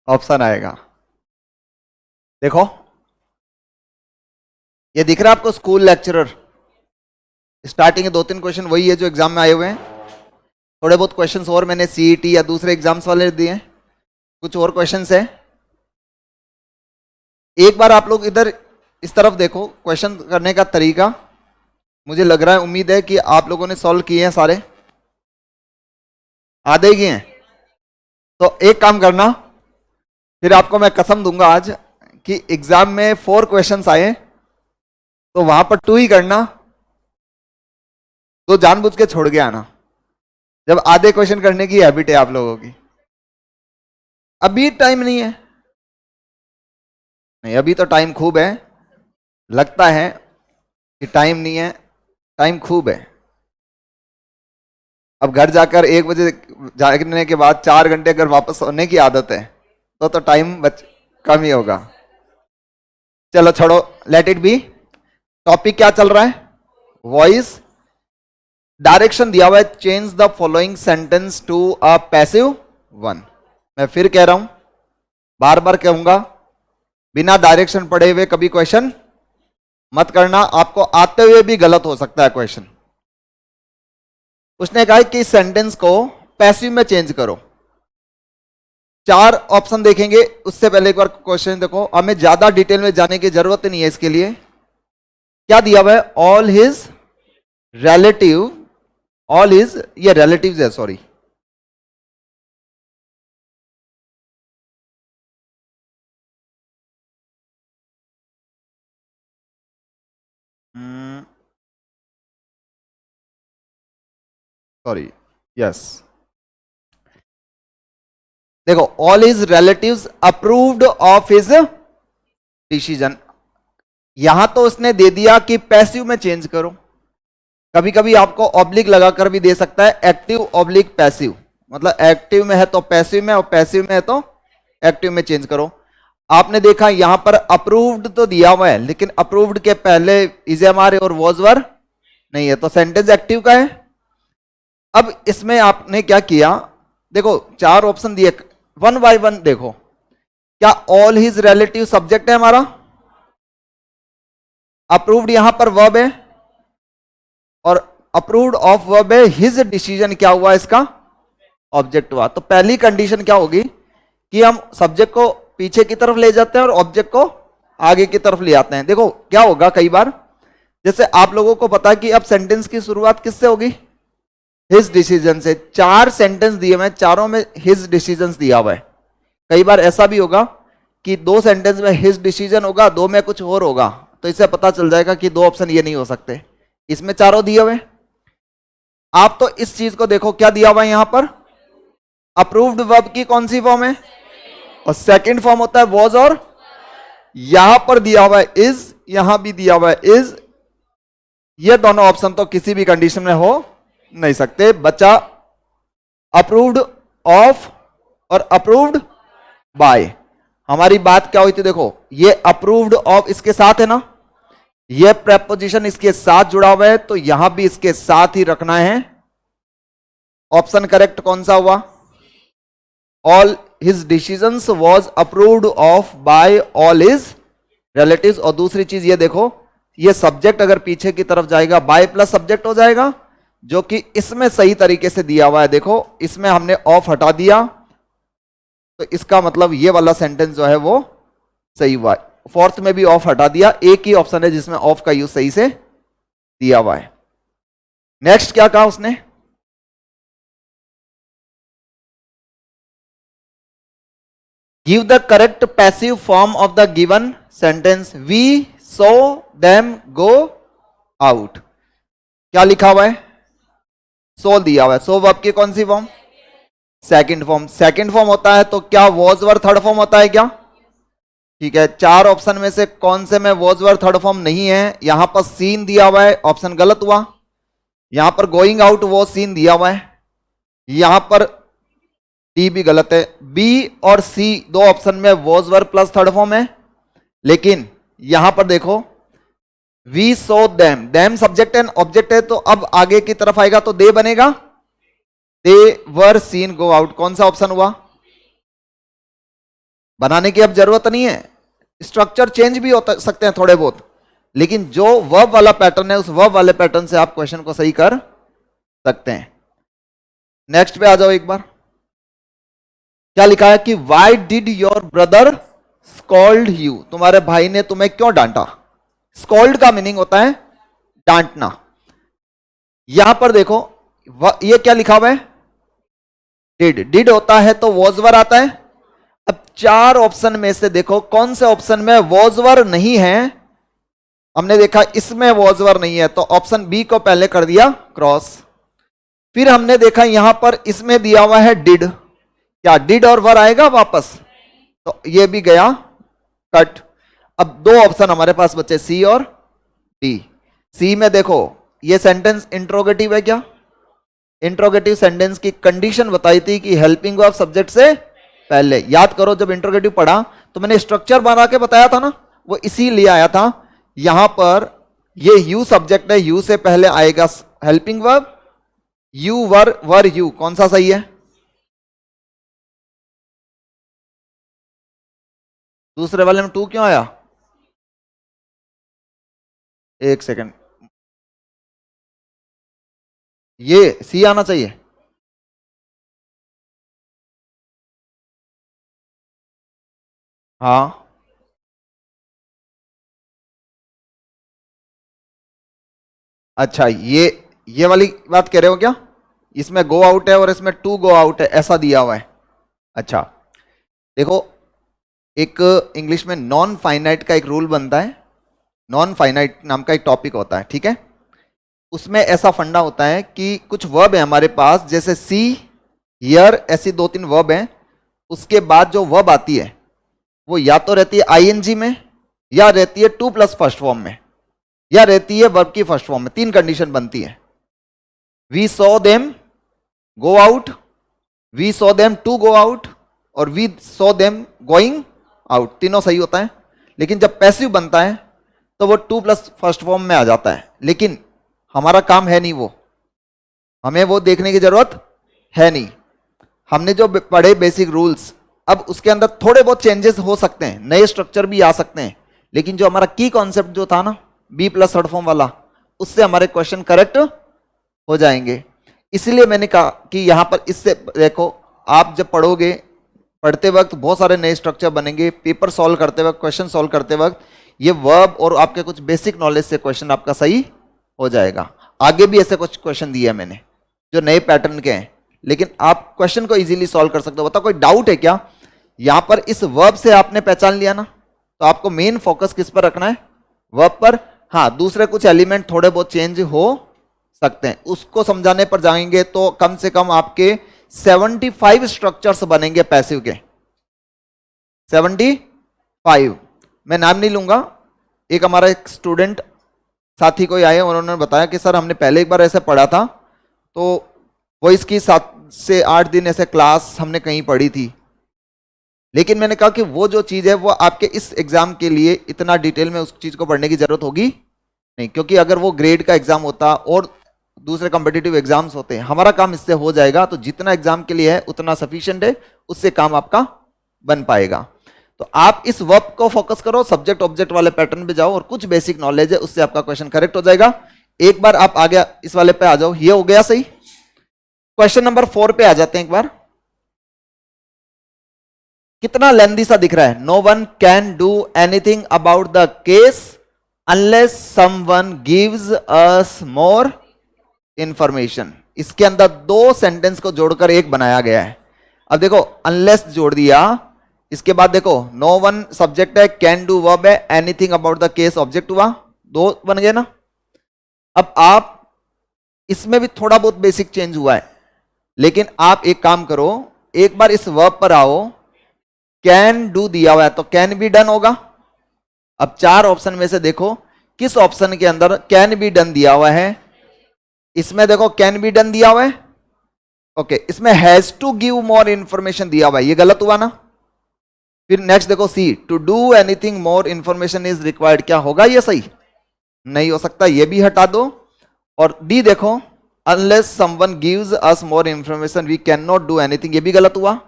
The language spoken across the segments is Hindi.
ऑप्शन आएगा। देखो ये दिख रहा है आपको, स्कूल लेक्चरर। स्टार्टिंग के 2-3 क्वेश्चन वही है जो एग्जाम में आए हुए हैं। थोड़े बहुत क्वेश्चंस और मैंने सीईटी या दूसरे एग्जाम्स वाले दिए हैं, कुछ और क्वेश्चंस है। एक बार आप लोग इधर इस तरफ देखो, क्वेश्चन करने का तरीका। मुझे लग रहा है, उम्मीद है कि आप लोगों ने सॉल्व किए हैं सारे, आधे किए हैं। तो एक काम करना, फिर आपको मैं कसम दूंगा आज कि एग्जाम में 4 क्वेश्चंस आए तो वहां पर 2 ही करना, तो जानबूझ के छोड़ के आना। जब आधे क्वेश्चन करने की हैबिट है आप लोगों की। अभी टाइम नहीं है? नहीं, अभी तो टाइम खूब है। लगता है कि टाइम नहीं है, टाइम खूब है। अब घर जाकर 1 बजे जागने के बाद 4 घंटे अगर वापस सोने की आदत है तो टाइम कम ही होगा। चलो छोड़ो, लेट इट बी। टॉपिक क्या चल रहा है? वॉइस। डायरेक्शन दिया हुआ है, change the following sentence to a passive one. मैं फिर कह रहा हूं, बार बार कहूंगा, बिना डायरेक्शन पढ़े हुए कभी क्वेश्चन मत करना। आपको आते हुए भी गलत हो सकता है क्वेश्चन। उसने कहा कि इस सेंटेंस को पैसिव में चेंज करो। 4 ऑप्शन देखेंगे, उससे पहले एक बार क्वेश्चन देखो। हमें ज्यादा डिटेल में जाने की जरूरत नहीं है इसके लिए। क्या दिया हुआ है? All his relative, all his, ये रिलेटिव्स है, सॉरी। Sorry, yes. देखो, all his relatives approved of his decision. यहां तो उसने दे दिया कि पैसिव में चेंज करो। कभी कभी आपको ऑब्लिक लगाकर भी दे सकता है, एक्टिव ऑब्लिक पैसिव, मतलब एक्टिव में है तो पैसिव में, और पैसिव में है तो एक्टिव में चेंज करो। आपने देखा यहां पर अप्रूव्ड तो दिया हुआ है, लेकिन अप्रूव्ड के पहले इज एम आर और वॉज वर नहीं है, तो सेंटेंस एक्टिव का है। अब इसमें आपने क्या किया? देखो 4 ऑप्शन दिए, वन बाय वन देखो। क्या ऑल हिज रिलेटिव सब्जेक्ट है हमारा? अप्रूव्ड यहां पर वर्ब है, और अप्रूव्ड ऑफ वर्ब है। हिज डिसीजन क्या हुआ? इसका ऑब्जेक्ट हुआ। तो पहली कंडीशन क्या होगी कि हम सब्जेक्ट को पीछे की तरफ ले जाते हैं और ऑब्जेक्ट को आगे की तरफ ले आते हैं। देखो क्या होगा, कई बार जैसे आप लोगों को पता है कि अब सेंटेंस की शुरुआत किससे होगी? हिज डिसीजन से। 4 सेंटेंस दिए हुए हैं, चारों में हिज डिसीजन दिया हुआ है। कई बार ऐसा भी होगा कि 2 सेंटेंस में हिज डिसीजन होगा, 2 में कुछ और होगा, तो इससे पता चल जाएगा कि 2 ऑप्शन ये नहीं हो सकते। इसमें चारों दिए हुए। आप तो इस चीज को देखो, क्या दिया हुआ है यहां पर? अप्रूव्ड वर्ब की कौन सी फॉर्म है? और सेकंड फॉर्म होता है वॉज, और यहां पर दिया हुआ है इज, यहां भी दिया हुआ है इज। ये दोनों ऑप्शन तो किसी भी कंडीशन में हो नहीं सकते। बच्चा अप्रूव्ड ऑफ और अप्रूव्ड बाय। हमारी बात क्या हुई थी? देखो ये अप्रूव्ड ऑफ इसके साथ है ना, ये प्रेपोजिशन इसके साथ जुड़ा हुआ है, तो यहां भी इसके साथ ही रखना है। ऑप्शन करेक्ट कौन सा हुआ? All his decisions was approved of by all his relatives. और दूसरी चीज ये देखो, ये सब्जेक्ट अगर पीछे की तरफ जाएगा बाय प्लस सब्जेक्ट हो जाएगा, जो कि इसमें सही तरीके से दिया हुआ है। देखो इसमें हमने ऑफ हटा दिया, तो इसका मतलब ये वाला सेंटेंस जो है वो सही हुआ है। फोर्थ में भी ऑफ हटा दिया, एक ही ऑप्शन है जिसमें ऑफ का यूज सही से दिया हुआ है। नेक्स्ट क्या कहा उसने? Give the correct passive form of the given sentence. We saw them go out. क्या लिखा हुआ है? सो दिया हुआ है। सो वर्ब की कौन सी form? Second form. Second form होता है तो क्या वॉज वर थर्ड फॉर्म होता है क्या? ठीक है, 4 ऑप्शन में से कौन से में वॉज वर थर्ड फॉर्म नहीं है? यहां पर सीन दिया हुआ है, ऑप्शन गलत हुआ। यहां पर गोइंग आउट वो सीन दिया हुआ है, यहां पर डी भी गलत है। बी और सी 2 ऑप्शन में was were plus third form है, लेकिन यहां पर देखो we saw them, them subject and object है, तो अब आगे की तरफ आएगा तो दे बनेगा। दे वर सीन गो आउट। कौन सा ऑप्शन हुआ? बनाने की अब जरूरत नहीं है, स्ट्रक्चर चेंज भी हो सकते हैं थोड़े बहुत, लेकिन जो वर्ब वाला पैटर्न है उस वर्ब वाले पैटर्न से आप क्वेश्चन को सही कर सकते हैं। नेक्स्ट पे आ जाओ एक बार। क्या लिखा है कि why did your brother scold you, तुम्हारे भाई ने तुम्हें क्यों डांटा। स्कॉल्ड का मीनिंग होता है डांटना। यहां पर देखो ये क्या लिखा हुआ है, डिड। डिड होता है तो वॉजवर आता है। अब चार ऑप्शन में से देखो कौन से ऑप्शन में वॉजवर नहीं है। हमने देखा इसमें वॉजवर नहीं है तो ऑप्शन बी को पहले कर दिया क्रॉस। फिर हमने देखा यहां पर इसमें दिया हुआ है डिड, क्या डिड और वर आएगा वापस, तो ये भी गया कट। अब दो ऑप्शन हमारे पास बचे सी और डी। सी में देखो ये सेंटेंस इंट्रोगेटिव है, क्या इंट्रोगेटिव सेंटेंस की कंडीशन बताई थी कि हेल्पिंग वर्ब सब्जेक्ट से पहले। याद करो जब इंट्रोगेटिव पढ़ा तो मैंने स्ट्रक्चर बना के बताया था ना, वो इसीलिए आया था। यहां पर ये यू सब्जेक्ट है, यू से पहले आएगा helping verb, you were you, कौन सा सही है। दूसरे वाले में टू क्यों आया, एक सेकंड, ये सी आना चाहिए। हाँ अच्छा, ये वाली बात कह रहे हो क्या, इसमें गो आउट है और इसमें टू गो आउट है ऐसा दिया हुआ है। अच्छा देखो एक इंग्लिश में नॉन फाइनाइट का एक रूल बनता है, नॉन फाइनाइट नाम का एक टॉपिक होता है, ठीक है। उसमें ऐसा फंडा होता है कि कुछ वर्ब है हमारे पास, जैसे सी, हियर, ऐसी दो तीन वर्ब हैं। उसके बाद जो वर्ब आती है वो या तो रहती है आईएनजी में, या रहती है टू प्लस फर्स्ट फॉर्म में, या रहती है वर्ब की फर्स्ट फॉर्म में। तीन कंडीशन बनती है। We saw them go out, we saw them to go out, और we saw them going out, तीनों सही होता है। लेकिन जब पैसिव बनता है तो वो टू प्लस फर्स्ट फॉर्म में आ जाता है, लेकिन हमारा काम है नहीं वो, हमें वो देखने की जरूरत है नहीं। हमने जो पढ़े बेसिक रूल्स, अब उसके अंदर थोड़े बहुत चेंजेस हो सकते हैं, नए स्ट्रक्चर भी आ सकते हैं, लेकिन जो हमारा की कॉन्सेप्ट जो था ना बी प्लस थर्ड फॉर्म वाला, उससे हमारे क्वेश्चन करेक्ट हो जाएंगे। इसलिए मैंने कहा कि यहां पर इससे देखो, आप जब पढ़ोगे, पढ़ते वक्त बहुत सारे नए स्ट्रक्चर बनेंगे, पेपर सॉल्व करते वक्त, क्वेश्चन सॉल्व करते वक्त ये वर्ब और आपके कुछ बेसिक नॉलेज से क्वेश्चन आपका सही हो जाएगा। आगे भी ऐसे कुछ क्वेश्चन दिए हैं मैंने जो नए पैटर्न के हैं, लेकिन आप क्वेश्चन को इजीली सॉल्व कर सकते हो। बताओ कोई डाउट है क्या। यहां पर इस वर्ब से आपने पहचान लिया ना, तो आपको मेन फोकस किस पर रखना है, वर्ब पर। हाँ दूसरे कुछ एलिमेंट थोड़े बहुत चेंज हो सकते हैं, उसको समझाने पर जाएंगे तो कम से कम आपके 75 स्ट्रक्चर्स बनेंगे पैसिव के, 75। मैं नाम नहीं लूंगा, एक हमारा एक स्टूडेंट साथी कोई आए, उन्होंने बताया कि सर हमने पहले एक बार ऐसे पढ़ा था, तो वो इसकी 7 से 8 दिन ऐसे क्लास हमने कहीं पढ़ी थी, लेकिन मैंने कहा कि वो जो चीज़ है वो आपके इस एग्जाम के लिए इतना डिटेल में उस चीज़ को पढ़ने की जरूरत होगी नहीं, क्योंकि अगर वो ग्रेड का एग्जाम होता और दूसरे कॉम्पिटिटिव एग्जाम्स होते हैं, हमारा काम इससे हो जाएगा। तो जितना एग्जाम के लिए है उतना सफिशिएंट है, उससे काम आपका बन पाएगा। तो आप इस वर्ब को फोकस करो, सब्जेक्ट ऑब्जेक्ट वाले पैटर्न पे जाओ, और कुछ बेसिक नॉलेज है उससे आपका क्वेश्चन करेक्ट हो जाएगा। एक बार आप आ गया इस वाले पे आ जाओ, ये हो गया सही। क्वेश्चन नंबर 4 पे आ जाते हैं एक बार। कितना लेंदी सा दिख रहा है, no one can do anything about the case unless someone gives us more information. इसके अंदर दो सेंटेंस को जोड़कर एक बनाया गया है। अब देखो अनलेस जोड़ दिया, इसके बाद देखो नो वन सब्जेक्ट है, कैन डू वर्ब है, anything about the case object हुआ, दो बन गए ना। अब आप इसमें भी थोड़ा बहुत बेसिक चेंज हुआ है, लेकिन आप एक काम करो, एक बार इस वर्ब पर आओ, कैन डू दिया हुआ है तो कैन बी डन होगा। अब 4 ऑप्शन में से देखो किस ऑप्शन के अंदर कैन बी डन दिया हुआ है। इसमें देखो कैन बी डन दिया हुआ है, ओके। इसमें has to give more information दिया हुआ है, ये गलत हुआ ना। फिर नेक्स्ट देखो C, to do anything more information is required, क्या होगा ये सही नहीं हो सकता, ये भी हटा दो। और डी देखो, unless someone gives us more information we cannot do anything, ये भी गलत हुआ।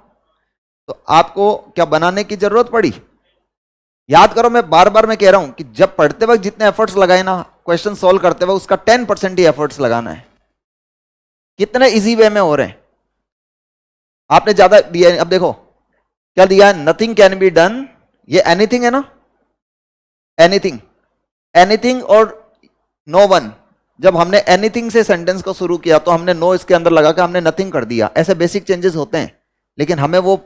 तो आपको क्या बनाने की जरूरत पड़ी? याद करो, मैं बार बार मैं कह रहा हूं कि जब पढ़ते वक्त जितने एफर्ट्स लगाए ना क्वेश्चन सॉल्व करते वक्त, उसका 10% ही एफर्ट्स लगाना है। कितने इजी वे में हो रहे हैं, आपने ज्यादा दिया है। अब देखो क्या दिया है, नथिंग कैन बी डन, ये एनीथिंग है ना, एनीथिंग, एनीथिंग और नो वन। जब हमने एनीथिंग से सेंटेंस को शुरू किया तो हमने नो इसके अंदर लगा के हमने नथिंग कर दिया। ऐसे बेसिक चेंजेस होते हैं, लेकिन हमें वो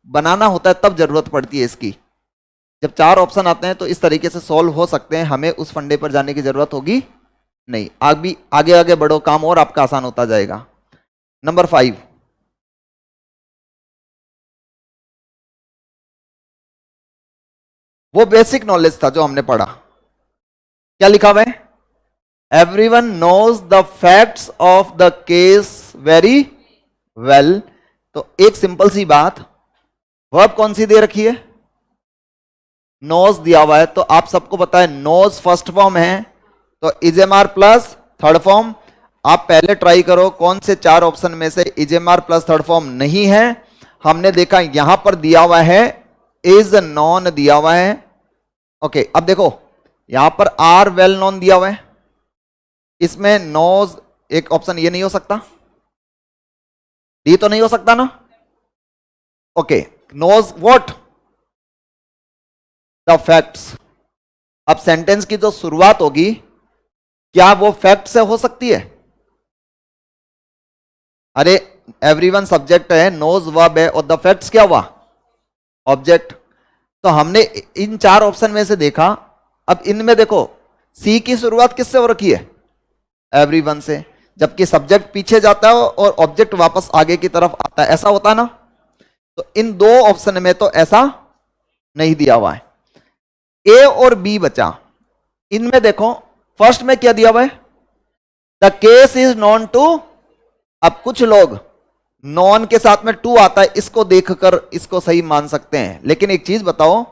बनाना होता है, तब जरूरत पड़ती है इसकी। जब 4 ऑप्शन आते हैं तो इस तरीके से सॉल्व हो सकते हैं, हमें उस फंडे पर जाने की जरूरत होगी नहीं। आगे आगे बढ़ो, काम और आपका आसान होता जाएगा। नंबर 5, वो बेसिक नॉलेज था जो हमने पढ़ा। क्या लिखा हुआ है? Everyone knows the facts of the case very well. तो एक सिंपल सी बात, वर्ब कौन सी दे रखी है? नोज दिया हुआ है, तो आप सबको पता है नोज फर्स्ट फॉर्म है, तो इजेमार प्लस थर्ड फॉर्म। आप पहले ट्राई करो कौन से 4 ऑप्शन में से इजेमार प्लस थर्ड फॉर्म नहीं है। हमने देखा यहां पर दिया हुआ है इज नॉन दिया हुआ है। ओके, अब देखो यहां पर आर वेल नॉन दिया हुआ है, इसमें नोज एक ऑप्शन ये नहीं हो सकता, डी तो नहीं हो सकता ना। Okay, knows what the facts. अब सेंटेंस की जो शुरुआत होगी क्या वो फैक्ट से हो सकती है? अरे एवरीवन सब्जेक्ट है, नोज वर्ब है, और द फैक्ट्स क्या हुआ? ऑब्जेक्ट। तो हमने इन 4 ऑप्शन में से देखा। अब इनमें देखो सी की शुरुआत किससे हो रखी है? एवरीवन से, जबकि सब्जेक्ट पीछे जाता है और ऑब्जेक्ट वापस आगे की तरफ आता है। ऐसा होता है ना? तो इन 2 ऑप्शन में तो ऐसा नहीं दिया हुआ है। ए और बी बचा। इनमें देखो फर्स्ट में क्या दिया हुआ है? The case is known to. अब कुछ लोग नॉन के साथ में टू आता है, इसको देखकर इसको सही मान सकते हैं, लेकिन एक चीज बताओ,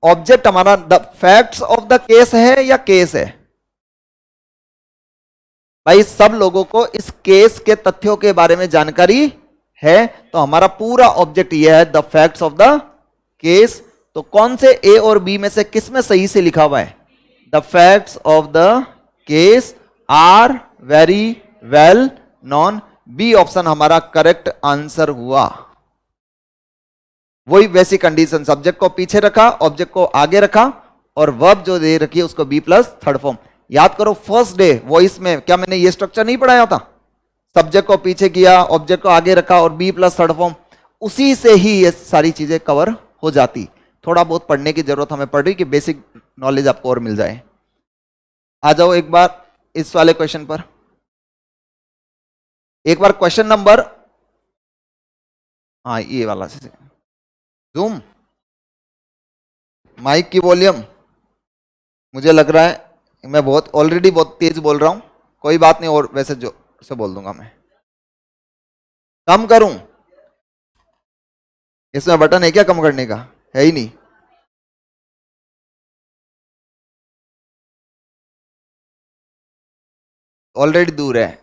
ऑब्जेक्ट हमारा the facts of the case है या केस है? भाई सब लोगों को इस केस के तथ्यों के बारे में जानकारी है, तो हमारा पूरा ऑब्जेक्ट यह है the facts of the case. तो कौन से ए और बी में से किस में सही से लिखा हुआ है? The facts of the case are very well known. B option हमारा करेक्ट आंसर हुआ। वही बेसिक कंडीशन, सब्जेक्ट को पीछे रखा, ऑब्जेक्ट को आगे रखा, और वर्ब जो दे रखी है उसको बी प्लस थर्ड फॉर्म। याद करो फर्स्ट डे वॉइस में क्या मैंने ये स्ट्रक्चर नहीं पढ़ाया था? सब्जेक्ट को पीछे किया, ऑब्जेक्ट को आगे रखा और बी प्लस थर्ड फॉर्म। उसी से ही ये सारी चीजें कवर हो जाती। थोड़ा बहुत पढ़ने की जरूरत हमें पड़ रही कि बेसिक नॉलेज आपको और मिल जाए। आ जाओ एक बार इस वाले क्वेश्चन पर। एक बार क्वेश्चन नंबर, हाँ ये वाला से जूम माइक की वॉल्यूम, मुझे लग रहा है मैं ऑलरेडी बहुत तेज बोल रहा हूं। कोई बात नहीं, और वैसे जो से बोल दूंगा मैं। कम करूं? इसमें बटन है क्या कम करने का? है ही नहीं। ऑलरेडी दूर है,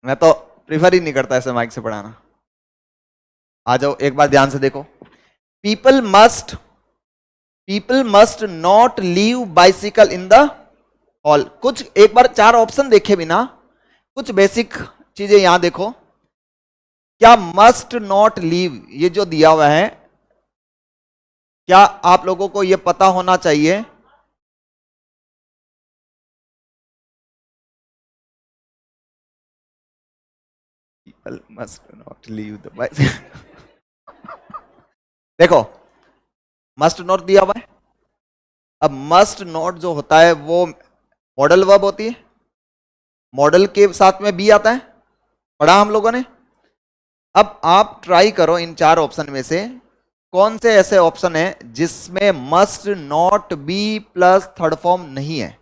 मैं तो प्रीफर ही नहीं करता ऐसे माइक से पढ़ाना। आ जाओ एक बार ध्यान से देखो। People must not leave bicycle in the hall. कुछ एक बार 4 ऑप्शन देखे बिना कुछ बेसिक चीजें यहां देखो। क्या मस्ट नॉट लीव ये जो दिया हुआ है, क्या आप लोगों को यह पता होना चाहिए? People must not leave the bicycle. देखो मस्ट नॉट दिया हुआ है। अब मस्ट नॉट जो होता है वो मॉडल वर्ब होती है, मॉडल के साथ में बी आता है, पढ़ा हम लोगों ने। अब आप ट्राई करो इन 4 ऑप्शन में से कौन से ऐसे ऑप्शन है जिसमें must not be plus third form नहीं है।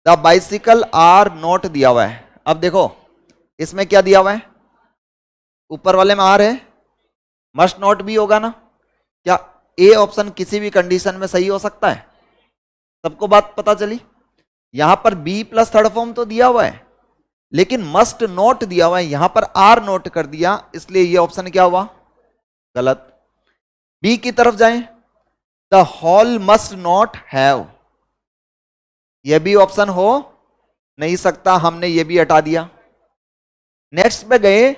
द बाइसिकल आर नॉट दिया हुआ है। अब देखो इसमें क्या दिया हुआ है? ऊपर वाले में आर है, मस्ट नॉट बी होगा ना। क्या ए ऑप्शन किसी भी कंडीशन में सही हो सकता है? सबको बात पता चली। यहां पर बी प्लस थर्ड फॉर्म तो दिया हुआ है, लेकिन मस्ट नॉट दिया हुआ है, यहां पर आर नोट कर दिया, इसलिए ये ऑप्शन क्या हुआ? गलत। बी की तरफ जाएं, the hall must not have, यह भी ऑप्शन हो नहीं सकता, हमने ये भी हटा दिया। नेक्स्ट पे गए,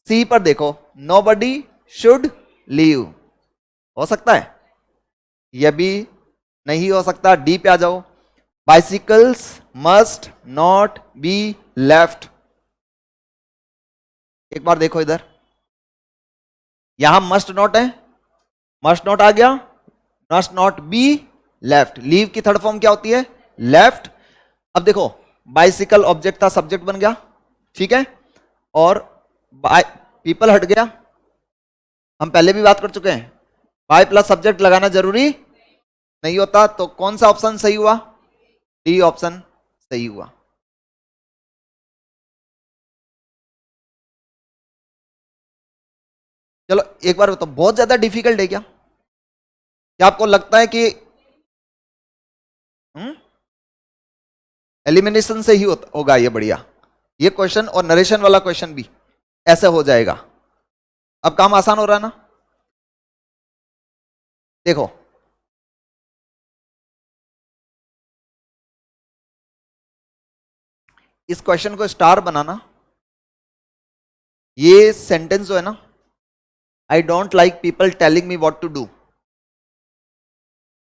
सी पर देखो, नोबडी शुड लीव, हो सकता है, यह भी नहीं हो सकता। डी पे आ जाओ, bicycles must not be left, एक बार देखो इधर, यहां मस्ट नॉट है, मस्ट नॉट आ गया, must not be left, leave की थर्ड फॉर्म क्या होती है, लेफ्ट। अब देखो, बाइसिकल ऑब्जेक्ट था, सब्जेक्ट बन गया, ठीक है, और पीपल हट गया, हम पहले भी बात कर चुके हैं, बाय प्लस सब्जेक्ट लगाना जरूरी नहीं होता, तो कौन सा ऑप्शन सही हुआ, डी ऑप्शन सही हुआ। चलो एक बार बताओ, बहुत ज्यादा डिफिकल्ट है क्या आपको लगता है कि एलिमिनेशन से ही होगा ये, बढ़िया, ये क्वेश्चन और नरेशन वाला क्वेश्चन भी ऐसे हो जाएगा। अब काम आसान हो रहा है ना, देखो इस क्वेश्चन को स्टार बनाना, ये सेंटेंस जो है ना, I don't like people telling me what to do,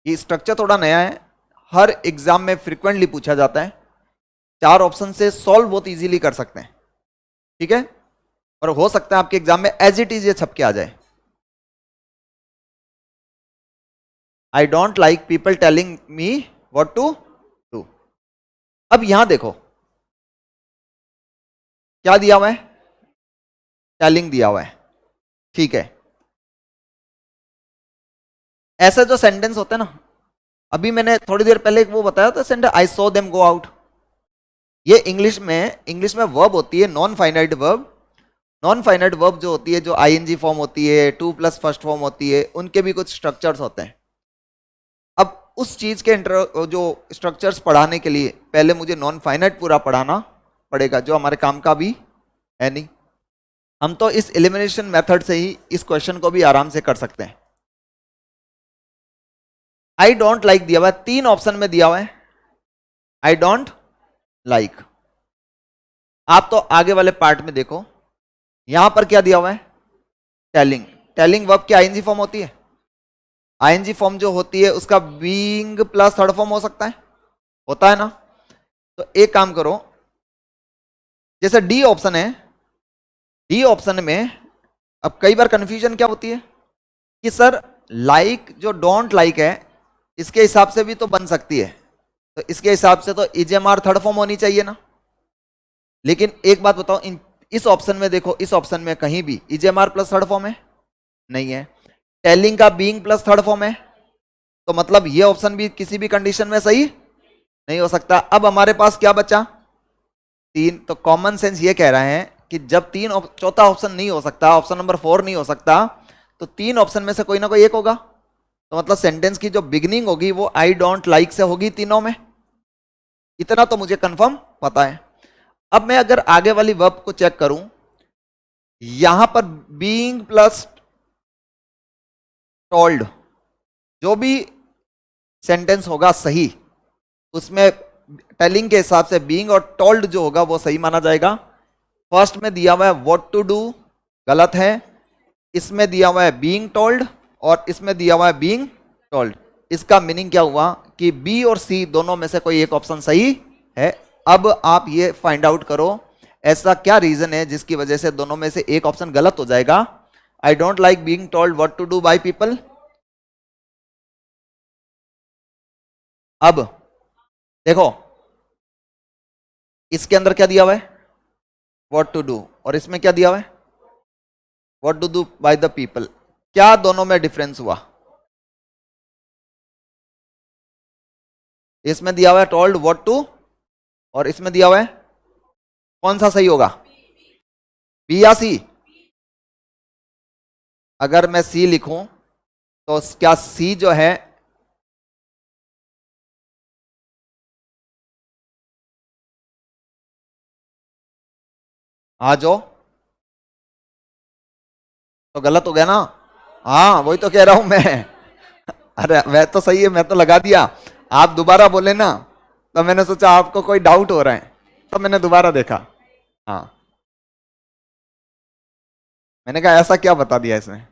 ये स्ट्रक्चर थोड़ा नया है, हर एग्जाम में फ्रीक्वेंटली पूछा जाता है, 4 ऑप्शन से सॉल्व बहुत इजीली कर सकते हैं, ठीक है, और हो सकता है आपके एग्जाम में एज इट इज ये छप के आ जाए, I don't like people telling me what to do. अब यहां देखो क्या दिया हुआ है, टेलिंग दिया हुआ है, ठीक है, ऐसे जो सेंटेंस होते हैं ना, अभी मैंने थोड़ी देर पहले वो बताया था sentence, I saw them go out, ये इंग्लिश में वर्ब होती है non finite verb, non finite verb जो होती है, जो आईएनजी फॉर्म होती है, टू प्लस फर्स्ट फॉर्म होती है, उनके भी कुछ स्ट्रक्चर्स होते हैं। अब उस चीज के जो स्ट्रक्चर्स पढ़ाने के लिए पहले मुझे नॉन फाइनाइट पूरा पढ़ाना पड़ेगा, जो हमारे काम का भी है नहीं। हम तो इस एलिमिनेशन मेथड से ही इस क्वेश्चन को भी आराम से कर सकते हैं। आई डोंट लाइक दिया हुआ है, 3 ऑप्शन में दिया हुआ है आई डोंट लाइक। आप तो आगे वाले पार्ट में देखो, यहां पर क्या दिया हुआ है, टेलिंग, टेलिंग वर्ब की आईएनजी फॉर्म होती है, आईएनजी फॉर्म जो होती है उसका बीइंग प्लस थर्ड फॉर्म हो सकता है, होता है ना, तो एक काम करो, जैसे डी ऑप्शन है, डी ऑप्शन में अब कई बार कंफ्यूजन क्या होती है कि सर लाइक जो डोंट लाइक है, इसके हिसाब से भी तो बन सकती है, तो इसके हिसाब से तो इजेएमआर थर्ड फॉर्म होनी चाहिए ना, लेकिन एक बात बताओ, इस ऑप्शन में देखो, इस ऑप्शन में कहीं भी इजेएमआर प्लस थर्ड फॉर्म है नहीं है, टेलिंग का बीइंग प्लस थर्ड फॉर्म है, तो मतलब ये ऑप्शन भी किसी भी कंडीशन में सही नहीं हो सकता। अब हमारे पास क्या बचा, 3, तो कॉमन सेंस ये कह रहे हैं कि जब चौथा ऑप्शन नहीं हो सकता, ऑप्शन नंबर 4 नहीं हो सकता, तो 3 ऑप्शन में से कोई ना कोई एक होगा, तो मतलब सेंटेंस की जो बिगिनिंग होगी वो आई डोंट लाइक से होगी तीनों में, इतना तो मुझे कंफर्म पता है। अब मैं अगर आगे वाली वर्ब को चेक करूं, यहां पर बीइंग प्लस टोल्ड, जो भी सेंटेंस होगा सही, उसमें टेलिंग के हिसाब से बीइंग और टोल्ड जो होगा वो सही माना जाएगा। फर्स्ट में दिया हुआ है व्हाट टू डू, गलत है, इसमें दिया हुआ है बीइंग टोल्ड और इसमें दिया हुआ है बीइंग टोल्ड, इसका मीनिंग क्या हुआ कि बी और सी दोनों में से कोई एक ऑप्शन सही है। अब आप ये फाइंड आउट करो ऐसा क्या रीजन है जिसकी वजह से दोनों में से एक ऑप्शन गलत हो जाएगा। I don't like being told what to do by people. अब देखो इसके अंदर क्या दिया हुआ है, व्हाट टू डू, और इसमें क्या दिया हुआ है, what to do by the people, क्या दोनों में डिफरेंस हुआ, इसमें दिया हुआ है टोल्ड व्हाट टू और इसमें दिया हुआ है, कौन सा सही होगा, बी या सी। अगर मैं सी लिखूं तो क्या सी जो है, आ जाओ, तो गलत हो गया ना, हाँ वही तो कह रहा हूं मैं। अरे वह तो सही है, मैं तो लगा दिया। आप दोबारा बोले ना, तो मैंने सोचा आपको कोई डाउट हो रहा है, तो मैंने दोबारा देखा। हाँ, मैंने कहा ऐसा क्या बता दिया इसमें।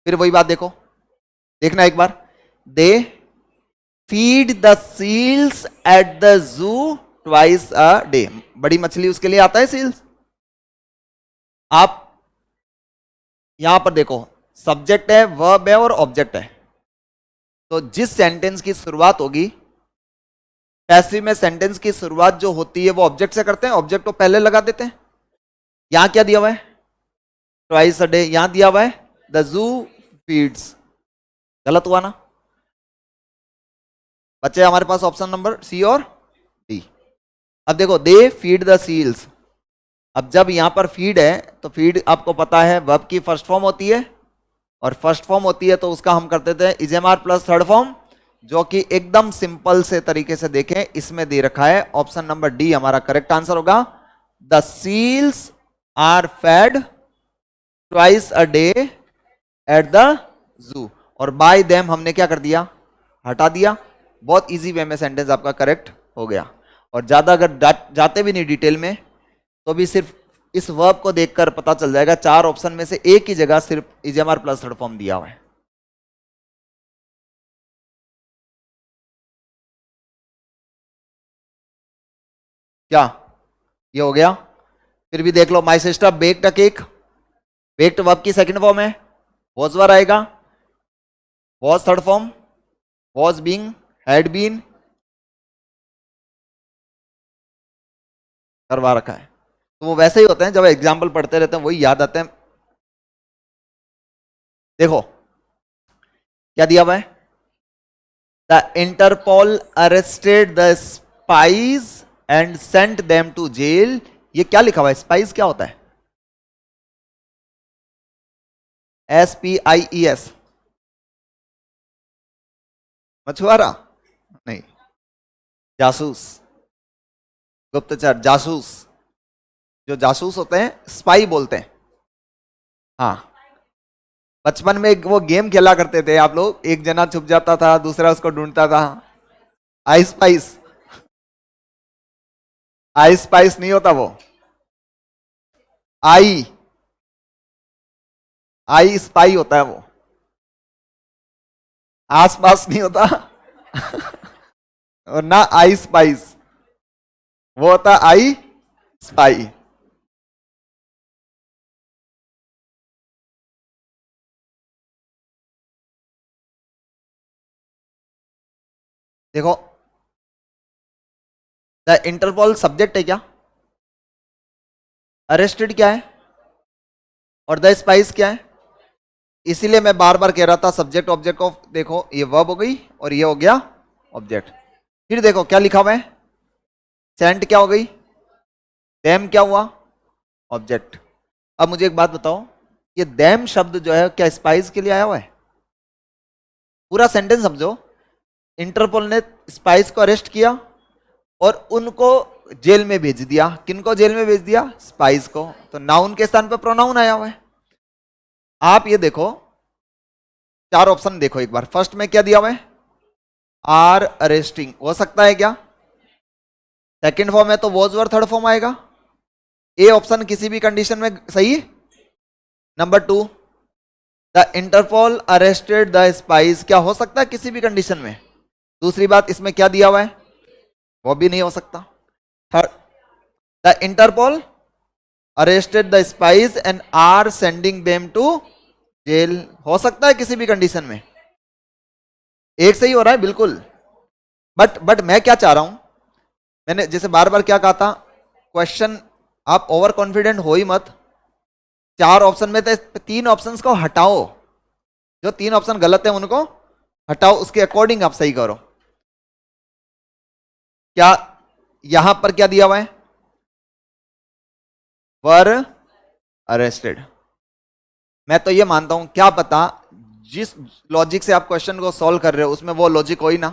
फिर वही बात देखो, देखना एक बार। They feed the seals at the zoo twice a day. बड़ी मछली उसके लिए आता है सील्स। आप यहां पर देखो, सब्जेक्ट है, वर्ब है और ऑब्जेक्ट है। तो जिस सेंटेंस की शुरुआत होगी, पैसिव में सेंटेंस की शुरुआत जो होती है वो ऑब्जेक्ट से करते हैं, ऑब्जेक्ट को पहले लगा देते हैं। यहां क्या दिया हुआ है, ट्वाइस अ डे। यहां दिया हुआ है द जू फीड्स। गलत हुआ ना। बच्चे हमारे पास ऑप्शन नंबर सी और डी। अब देखो, दे फीड द सील्स। अब जब यहां पर फीड है, तो फीड आपको पता है वर्ब की फर्स्ट फॉर्म होती है, और फर्स्ट फॉर्म होती है तो उसका हम करते थे इजेमार प्लस थर्ड फॉर्म, जो कि एकदम सिंपल से तरीके से देखें, इसमें दे रखा है ऑप्शन नंबर डी हमारा करेक्ट आंसर होगा। The seals are fed twice a day at the zoo. और बाय देम हमने क्या कर दिया, हटा दिया। बहुत इजी वे में सेंटेंस आपका करेक्ट हो गया। और ज्यादा अगर जाते भी नहीं डिटेल में, तो भी सिर्फ इस वर्ब को देखकर पता चल जाएगा, चार ऑप्शन में से एक ही जगह सिर्फ इजेमार प्लस थर्ड फॉर्म दिया हुआ है। क्या ये हो गया। फिर भी देख लो, my sister baked a cake. Baked verb की सेकंड फॉर्म है, वॉज वर आएगा, was third form, was being, had been, करवा रखा है। तो वो वैसे ही होते हैं, जब एग्जाम्पल पढ़ते रहते हैं वही याद आते हैं। देखो क्या दिया हुआ है, the Interpol arrested the spies and sent them to jail. ये क्या लिखा हुआ है, स्पाइस क्या होता है, SPIES, मछुआरा नहीं, जासूस, गुप्तचर, जासूस। जो जासूस होते हैं स्पाई बोलते हैं। हाँ, बचपन में वो गेम खेला करते थे आप लोग, एक जना छुप जाता था, दूसरा उसको ढूंढता था। आई स्पाइस, आई स्पाइस नहीं होता वो, आई आई स्पाई होता है वो, आसपास नहीं होता। और ना आई स्पाइस, वो होता आई स्पाई। देखो, द इंटरपोल सब्जेक्ट है क्या, अरेस्टेड क्या है, और द स्पाइस क्या है। इसीलिए मैं बार बार कह रहा था सब्जेक्ट ऑब्जेक्ट ऑफ, देखो ये वर्ब हो गई और ये हो गया ऑब्जेक्ट। फिर देखो क्या लिखा हुआ है, सेंट क्या हो गई, देम क्या हुआ, ऑब्जेक्ट। अब मुझे एक बात बताओ, ये देम शब्द जो है क्या स्पाइस के लिए आया हुआ है। पूरा सेंटेंस समझो, इंटरपोल ने स्पाइस को अरेस्ट किया और उनको जेल में भेज दिया। किनको जेल में भेज दिया, स्पाइस को। तो नाउन के स्थान पर प्रोनाउन आया हुआ है। आप ये देखो, चार ऑप्शन देखो एक बार। फर्स्ट में क्या दिया हुआ है, आर अरेस्टिंग, हो सकता है क्या। सेकंड फॉर्म है तो वॉज वर थर्ड फॉर्म आएगा। ए ऑप्शन किसी भी कंडीशन में सही। Number two, the Interpol arrested the spice, क्या हो सकता है किसी भी कंडीशन में। दूसरी बात, इसमें क्या दिया हुआ है, वो भी नहीं हो सकता। Third, the Interpol arrested the spies and are sending them to jail, हो सकता है किसी भी कंडीशन में। एक सही हो रहा है बिल्कुल। बट मैं क्या चाह रहा हूं, मैंने जैसे बार बार क्या कहा था, क्वेश्चन आप ओवर कॉन्फिडेंट हो ही मत। चार ऑप्शन में से तीन ऑप्शंस को हटाओ, जो तीन ऑप्शन गलत है उनको हटाओ, उसके अकॉर्डिंग आप सही करो। क्या यहां पर क्या दिया हुआ है, वर अरेस्टेड। मैं तो ये मानता हूं, क्या पता जिस लॉजिक से आप क्वेश्चन को सॉल्व कर रहे हो उसमें वो लॉजिक हो ही ना।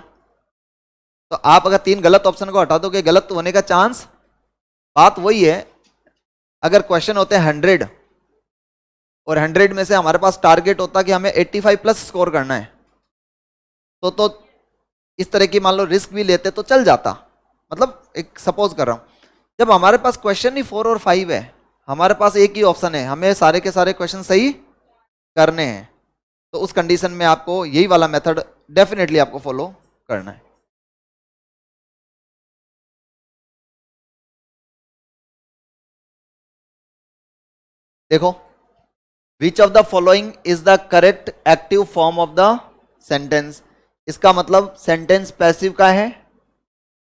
तो आप अगर तीन गलत ऑप्शन को हटा दोगे, गलत होने का चांस, बात वही है। अगर क्वेश्चन होते हैं 100 और 100 में से हमारे पास टारगेट होता कि हमें 85 प्लस स्कोर करना है, तो इस तरह की मान लो रिस्क भी लेते तो चल जाता। मतलब एक सपोज कर रहा हूं, जब हमारे पास क्वेश्चन ही 4 और 5 है, हमारे पास एक ही ऑप्शन है, हमें सारे के सारे क्वेश्चन सही करने हैं, तो उस कंडीशन में आपको यही वाला मेथड डेफिनेटली आपको फॉलो करना है। देखो, which of the following is the correct active form of the sentence. इसका मतलब सेंटेंस पैसिव का है,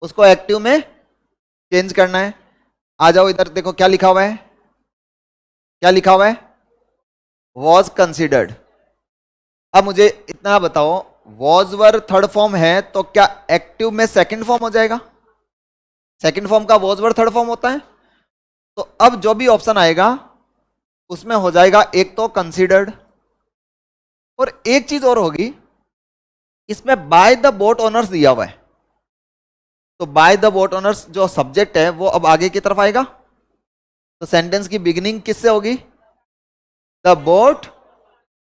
उसको एक्टिव में चेंज करना है। आ जाओ इधर, देखो क्या लिखा हुआ है, क्या लिखा हुआ है, वॉज कंसिडर्ड। अब मुझे इतना बताओ, वॉज वर थर्ड फॉर्म है तो क्या एक्टिव में सेकंड फॉर्म हो जाएगा? सेकंड फॉर्म का वॉज वर थर्ड फॉर्म होता है। तो अब जो भी ऑप्शन आएगा उसमें हो जाएगा एक तो कंसिडर्ड, और एक चीज और होगी, इसमें बाय द बोट ओनर्स दिया हुआ है, तो बाय द बोट ओनर्स जो सब्जेक्ट है वो अब आगे की तरफ आएगा, तो सेंटेंस की बिगिनिंग किससे होगी? द बोट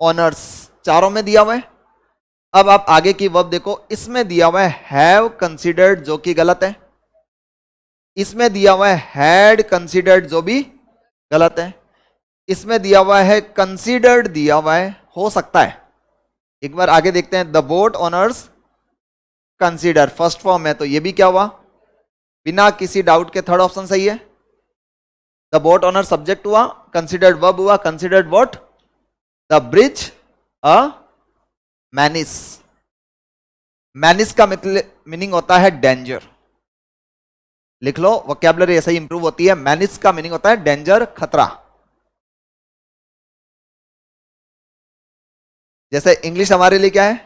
ओनर्स, चारों में दिया हुआ है। अब आप आगे की वर्ब देखो, इसमें दिया हुआ है हैव कंसिडर्ड, जो कि गलत है। इसमें दिया हुआ है हैड कंसिडर्ड, जो भी गलत है। इसमें दिया हुआ है कंसिडर्ड, दिया हुआ है, हो सकता है। एक बार आगे देखते हैं, the boat owners consider, first form है, तो ये भी क्या हुआ? बिना किसी डाउट के थर्ड ऑप्शन सही है। द बोट ओनर सब्जेक्ट हुआ, कंसिडर्ड वर्ब हुआ, कंसिडर्ड व्हाट? द ब्रिज अ मैनिस। मैनिस का मीनिंग होता है डेंजर, लिख लो, वोकैबुलरी ऐसे ही इंप्रूव होती है। मैनिस का मीनिंग होता है डेंजर, खतरा। जैसे इंग्लिश हमारे लिए क्या है?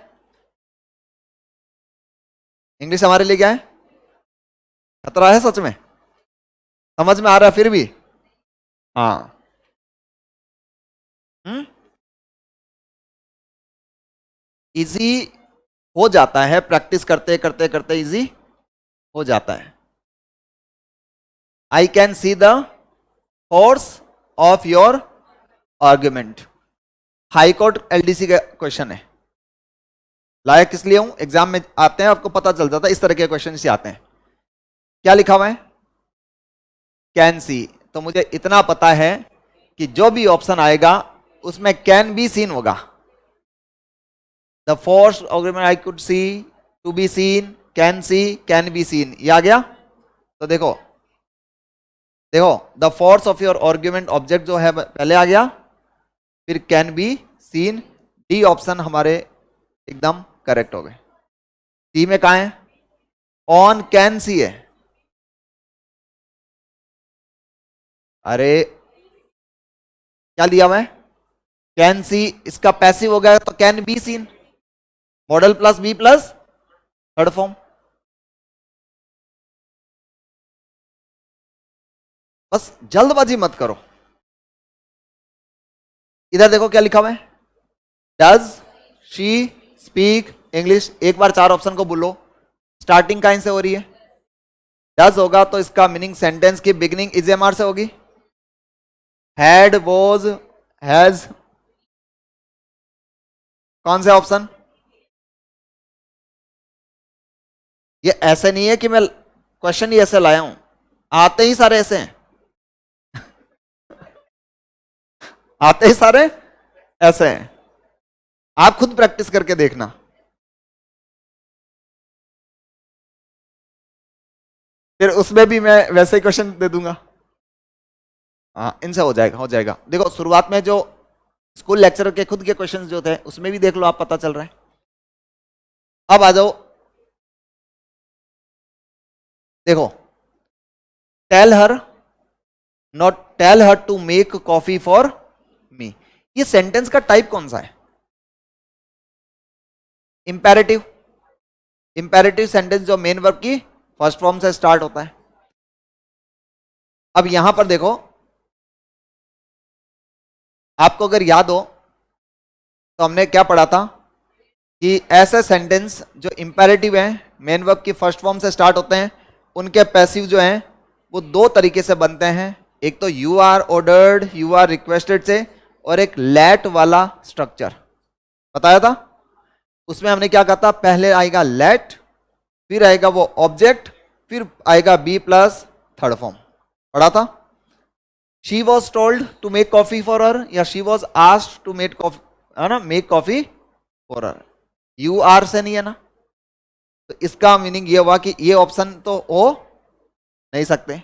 इंग्लिश हमारे लिए क्या है? खतरा है। सच में समझ में आ रहा है फिर भी? हाँ। इजी हो जाता है, प्रैक्टिस करते करते करते इजी हो जाता है। I can see the force of your argument, high court LDC का क्वेश्चन है। लायक किस लिए हूं, एग्जाम में आते हैं, आपको पता चल जाता है, इस तरह के क्वेश्चन से आते हैं। क्या लिखा हुआ है? Can see. तो मुझे इतना पता है कि जो भी ऑप्शन आएगा उसमें कैन बी सीन होगा। The force argument I could see, to be seen, can see, can be seen, ये आ गया। तो देखो देखो, the force of your argument object जो है पहले आ गया, फिर can be seen. D option हमारे एकदम करेक्ट हो गए। सी में कहा है? ऑन कैन सी है। अरे क्या लिया हुआ है? कैन सी, इसका पैसिव हो गया, तो can be seen, modal plus B plus third form. बस जल्दबाजी मत करो। इधर देखो क्या लिखा हुआ है, डज शी स्पीक इंग्लिश। एक बार चार ऑप्शन को बोलो, स्टार्टिंग कहां से हो रही है? डज होगा तो इसका मीनिंग सेंटेंस की बिगिनिंग इजेएमआर से होगी। हैड, वॉज, हैज, कौन से ऑप्शन? ये ऐसे नहीं है कि मैं क्वेश्चन ही ऐसे लाया हूं, आते ही सारे ऐसे हैं। आते ही सारे ऐसे हैं, आप खुद प्रैक्टिस करके देखना। फिर उसमें भी मैं वैसे ही क्वेश्चन दे दूंगा। हाँ, इनसे हो जाएगा, हो जाएगा। देखो शुरुआत में जो स्कूल लेक्चर के खुद के क्वेश्चंस जो थे उसमें भी देख लो, आप पता चल रहा है। अब आ जाओ, देखो, tell her, not tell her to make coffee for me, ये सेंटेंस का टाइप कौन सा है? इंपेरेटिव। इंपेरेटिव सेंटेंस जो मेन वर्ब की फर्स्ट फॉर्म से स्टार्ट होता है। अब यहां पर देखो, आपको अगर याद हो तो हमने क्या पढ़ा था कि ऐसे सेंटेंस जो इंपेरेटिव हैं, मेन वर्ब की फर्स्ट फॉर्म से स्टार्ट होते हैं, उनके पैसिव जो हैं वो दो तरीके से बनते हैं। एक तो you are ordered, you are requested से, और एक लेट वाला स्ट्रक्चर बताया था। उसमें हमने क्या कहा था, पहले आएगा लेट, फिर आएगा वो ऑब्जेक्ट, फिर आएगा बी प्लस थर्ड फॉर्म, पढ़ा था। She was told to make coffee for her, या she was asked to make coffee, है ना, make coffee for her, you are से नहीं है ना, तो इसका मीनिंग ये हुआ कि ये ऑप्शन तो हो नहीं सकते।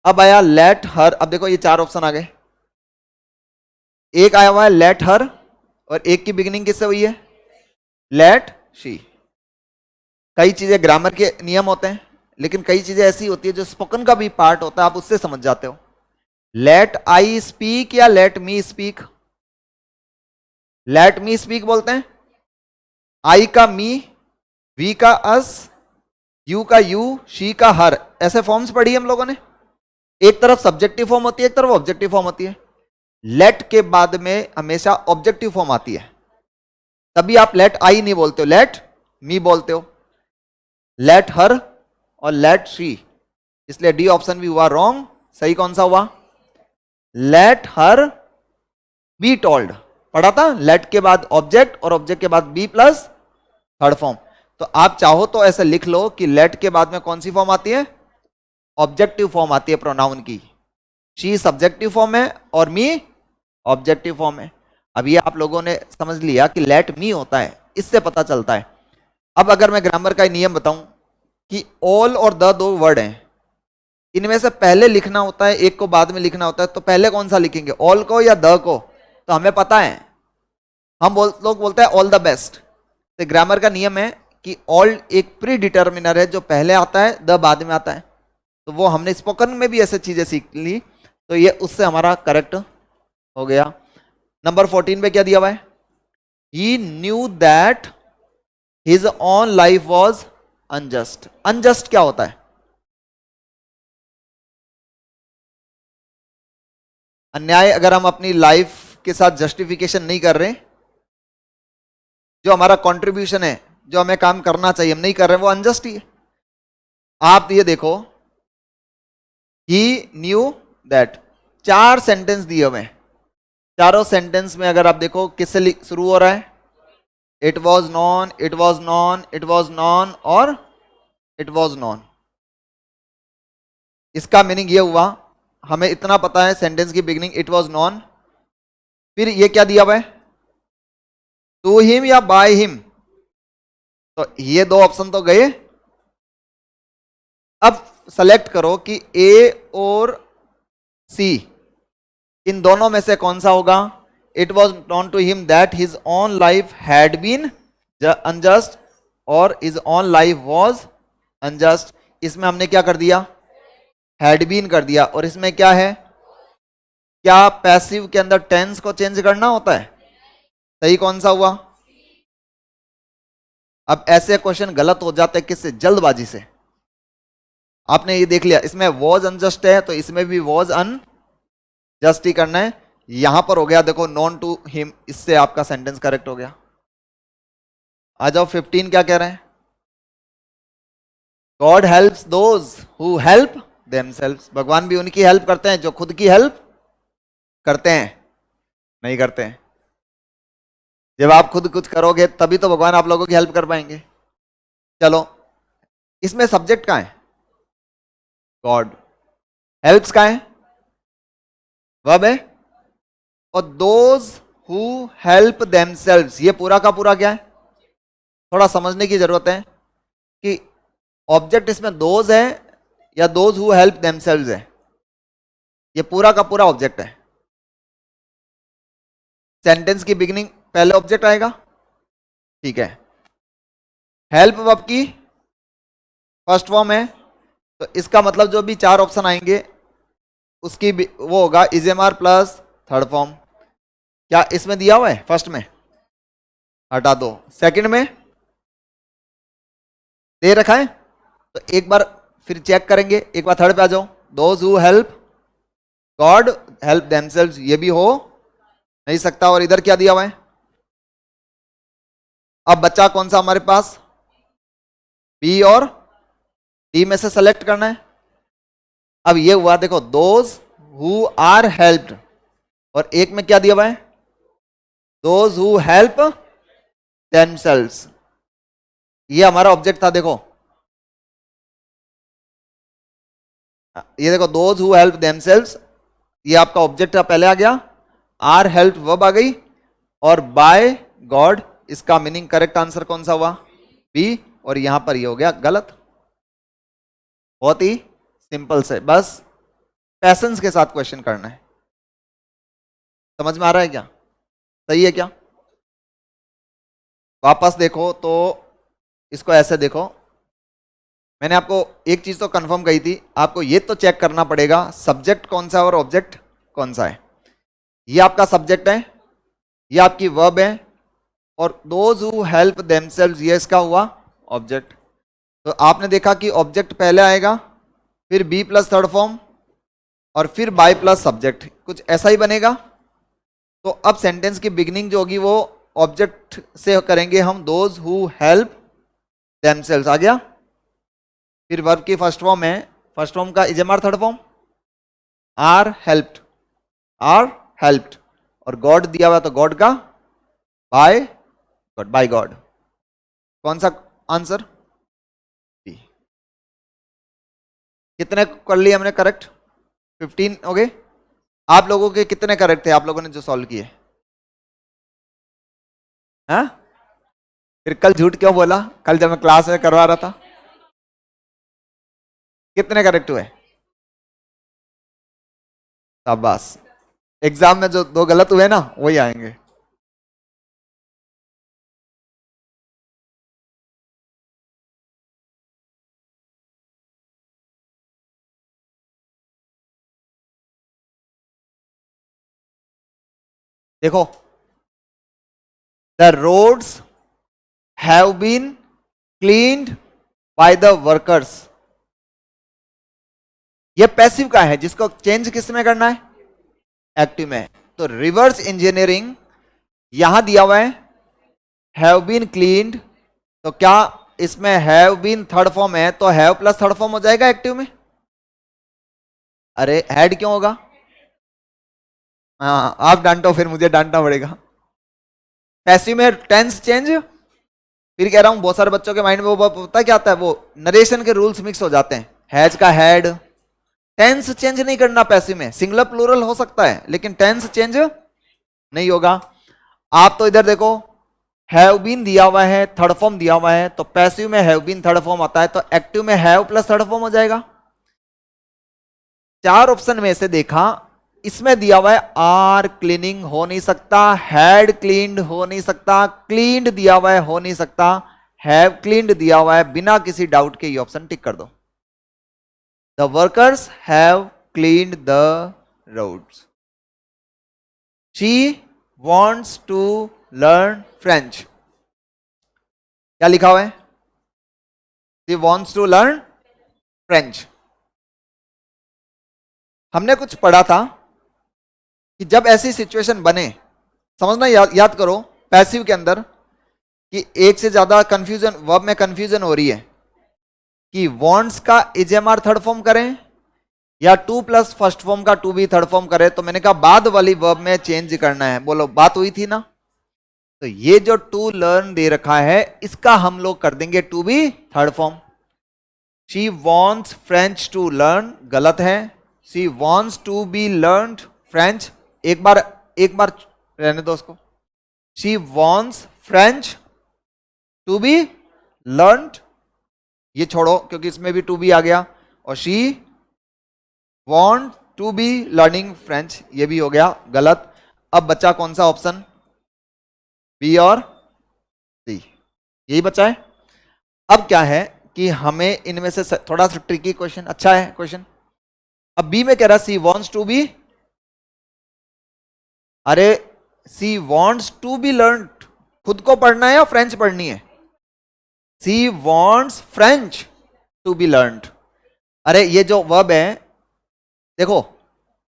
अब आया लेट हर, अब देखो ये चार ऑप्शन आ गए, एक आया हुआ है लेट हर, और एक की बिगिनिंग किससे हुई है, लेट शी। कई चीजें ग्रामर के नियम होते हैं, लेकिन कई चीजें ऐसी होती है जो स्पोकन का भी पार्ट होता है, आप उससे समझ जाते हो। लेट आई स्पीक या let me speak, let me speak बोलते हैं, आई का मी, वी का अस, यू का यू, शी का हर, ऐसे फॉर्म्स पढ़ी हम लोगों ने। एक तरफ सब्जेक्टिव फॉर्म होती है, एक तरफ ऑब्जेक्टिव फॉर्म होती है। लेट के बाद में हमेशा ऑब्जेक्टिव फॉर्म आती है, तभी आप लेट आई नहीं बोलते हो, लेट मी बोलते हो। लेट हर और लेट शी, इसलिए डी ऑप्शन भी हुआ रॉन्ग। सही कौन सा हुआ, लेट हर बी टोल्ड, पढ़ा था, लेट के बाद ऑब्जेक्ट और ऑब्जेक्ट के बाद बी प्लस थर्ड फॉर्म। तो आप चाहो तो ऐसे लिख लो कि लेट के बाद में कौन सी फॉर्म आती है, ऑब्जेक्टिव फॉर्म आती है प्रोनाउन की। शी सब्जेक्टिव फॉर्म है और मी ऑब्जेक्टिव फॉर्म है। अब ये आप लोगों ने समझ लिया कि लेट मी होता है, इससे पता चलता है। अब अगर मैं ग्रामर का नियम बताऊं कि ऑल और द दो वर्ड हैं, इनमें से पहले लिखना होता है, एक को बाद में लिखना होता है, तो पहले कौन सा लिखेंगे, ऑल को या द को, तो हमें पता है, हम लोग बोलते हैं ऑल द बेस्ट। तो ग्रामर का नियम है कि ऑल एक प्री डिटर्मिनर है, जो पहले आता है, द बाद में आता है। तो वो हमने स्पोकन में भी ऐसे चीजें सीख ली, तो ये उससे हमारा करेक्ट हो गया। नंबर 14 पे क्या दिया हुआ है, he knew that his own life was unjust. Unjust क्या होता है, अन्याय। अगर हम अपनी लाइफ के साथ जस्टिफिकेशन नहीं कर रहे, जो हमारा कंट्रीब्यूशन है, जो हमें काम करना चाहिए, हम नहीं कर रहे, वो अनजस्ट ही है। आप ये देखो, ही न्यू दैट, चार सेंटेंस दिए हुए हैं, चारों सेंटेंस में अगर आप देखो किससे शुरू हो रहा है, it was non, it was non, it was non और इट वॉज नॉन। इसका मीनिंग ये हुआ, हमें इतना पता है सेंटेंस की बिगिनिंग इट वॉज नॉन, फिर ये क्या दिया हुआ है, टू हिम या बाय हिम, तो ये दो ऑप्शन तो गए। अब सेलेक्ट करो कि ए और सी, इन दोनों में से कौन सा होगा। It was known to him that his own life had been unjust और his own life was unjust. इसमें हमने क्या कर दिया, हैड बीन कर दिया, और इसमें क्या है, क्या पैसिव के अंदर टेंस को चेंज करना होता है। सही कौन सा हुआ। अब ऐसे क्वेश्चन गलत हो जाते हैं किससे, जल्दबाजी से। आपने ये देख लिया इसमें वॉज अनजस्ट है, तो इसमें भी वॉज अनजस्ट ही करना है। यहां पर हो गया देखो नॉन टू हिम, इससे आपका सेंटेंस करेक्ट हो गया। आ जाओ 15 क्या कह रहे हैं, God helps those who help themselves. भगवान भी उनकी हेल्प करते हैं जो खुद की हेल्प करते हैं, नहीं करते हैं। जब आप खुद कुछ करोगे तभी तो भगवान आप लोगों की हेल्प कर पाएंगे। चलो, इसमें सब्जेक्ट कहां है, गॉड, हेल्प्स कहां है, वर्ब है, और दोज हु हेल्प देमसेल्व्स, ये पूरा का पूरा क्या है। थोड़ा समझने की जरूरत है कि ऑब्जेक्ट इसमें दोज है या दोज हु हेल्प देमसेल्व्स है। ये पूरा का पूरा ऑब्जेक्ट है। सेंटेंस की बिगिनिंग पहले ऑब्जेक्ट आएगा, ठीक है। हेल्प वर्ब की फर्स्ट फॉर्म है, तो इसका मतलब जो भी चार ऑप्शन आएंगे उसकी वो होगा इजेमार प्लस थर्ड फॉर्म। क्या इसमें दिया हुआ है, फर्स्ट में हटा दो, सेकंड में दे रखा है, तो एक बार फिर चेक करेंगे, एक बार थर्ड पे आ जाओ, those who help God help themselves, ये भी हो नहीं सकता। और इधर क्या दिया हुआ है, अब बच्चा कौन सा हमारे पास, बी और डी में से सेलेक्ट करना है। अब ये हुआ देखो, दोज हु आर हेल्प्ड, और एक में क्या दिया हुआ है, दोज हु हेल्प देमसेल्व्स, ये हमारा ऑब्जेक्ट था। देखो ये देखो, दोज हु हेल्प देमसेल्व्स, ये आपका ऑब्जेक्ट था, पहले आ गया। आर हेल्प वर्ब आ गई, और बाय गॉड, इसका मीनिंग करेक्ट आंसर कौन सा हुआ, बी, और यहां पर ये हो गया गलत। बहुत ही सिंपल से, बस पैसेंस के साथ क्वेश्चन करना है। समझ में आ रहा है क्या, सही है क्या? वापस देखो तो इसको ऐसे देखो, मैंने आपको एक चीज तो कंफर्म कही थी, आपको ये तो चेक करना पड़ेगा सब्जेक्ट कौन सा है और ऑब्जेक्ट कौन सा है। ये आपका सब्जेक्ट है, ये आपकी वर्ब है, और दोज हु हेल्प देमसेल्व्स ये इसका हुआ ऑब्जेक्ट। तो आपने देखा कि ऑब्जेक्ट पहले आएगा, फिर बी प्लस थर्ड फॉर्म, और फिर बाय प्लस सब्जेक्ट, कुछ ऐसा ही बनेगा। तो अब सेंटेंस की बिगिनिंग जो होगी वो ऑब्जेक्ट से करेंगे हम, दोज हु हेल्प देमसेल्व्स आ गया। फिर वर्ब की फर्स्ट फॉर्म है, फर्स्ट फॉर्म का इजमार third form, are helped, are helped, और गॉड दिया हुआ तो गॉड का बाय गॉड, बाय गॉड। कौन सा आंसर, बी। कितने कर लिए हमने करेक्ट, 15 हो गए। आप लोगों के कितने करेक्ट थे, आप लोगों ने जो सॉल्व किए? हाँ, फिर कल झूठ क्यों बोला, कल जब मैं क्लास में करवा रहा था? कितने करेक्ट हुए? शाबाश। एग्जाम में जो 2 गलत हुए ना वही आएंगे। देखो, the roads have been cleaned by the workers, ये पैसिव का है, जिसको चेंज किस में करना है, एक्टिव में। तो रिवर्स इंजीनियरिंग यहां दिया हुआ है, हैव बीन क्लीन्ड, तो क्या इसमें हैव बीन थर्ड फॉर्म है तो हैव प्लस थर्ड फॉर्म हो जाएगा एक्टिव में? अरे हैड क्यों होगा? हाँ, आप डांटो फिर मुझे डांटना पड़ेगा। पैसिव में टेंस चेंज, फिर कह रहा हूं बहुत सारे बच्चों के माइंड में वो पता क्या आता है, वो नरेशन के रूल्स मिक्स हो जाते हैं, हैज का हैड। टेंस चेंज नहीं करना पैसिव में, सिंगुलर प्लूरल हो सकता है लेकिन टेंस चेंज नहीं होगा। आप तो इधर देखो, हैव बीन दिया हुआ है, थर्ड फॉर्म दिया हुआ है, तो पैसिव में हैव बीन थर्ड फॉर्म आता है, तो एक्टिव में हैव प्लस थर्ड फॉर्म हो जाएगा। 4 ऑप्शन में से देखा, इसमें दिया हुआ है आर क्लीनिंग हो नहीं सकता, हैड क्लीन्ड हो नहीं सकता, क्लीन्ड दिया हुआ है हो नहीं सकता, हैव क्लीन्ड दिया हुआ है, बिना किसी डाउट के ये ऑप्शन टिक कर दो। The workers have cleaned the roads. She wants to learn French, क्या लिखा हुआ है, she wants to learn French। हमने कुछ पढ़ा था कि जब ऐसी सिचुएशन बने, समझना, याद करो पैसिव के अंदर, कि एक से ज्यादा कंफ्यूजन, वर्ब में कंफ्यूजन हो रही है कि वॉन्ट्स का इजेमआर थर्ड फॉर्म करें या टू प्लस फर्स्ट फॉर्म का टू बी थर्ड फॉर्म करें, तो मैंने कहा बाद वाली वर्ब में चेंज करना है। बोलो, बात हुई थी ना? तो ये जो टू लर्न दे रखा है, इसका हम लोग कर देंगे to be third form. She wants French to learn, गलत है। She wants to be learn French, एक बार रहने दो उसको। She wants French to be learn, ये छोड़ो क्योंकि इसमें भी टू बी आ गया, और she want to be learning French, ये भी हो गया गलत। अब बचा कौन सा ऑप्शन, बी और सी, यही बचा है। अब क्या है कि हमें इनमें से थोड़ा सा ट्रिकी क्वेश्चन, अच्छा है क्वेश्चन। अब बी में कह रहा सी वॉन्ट्स टू बी, अरे she wants to be learn, खुद को पढ़ना है या फ्रेंच पढ़नी है? She wants French to be learn. अरे ये जो वर्ब है, देखो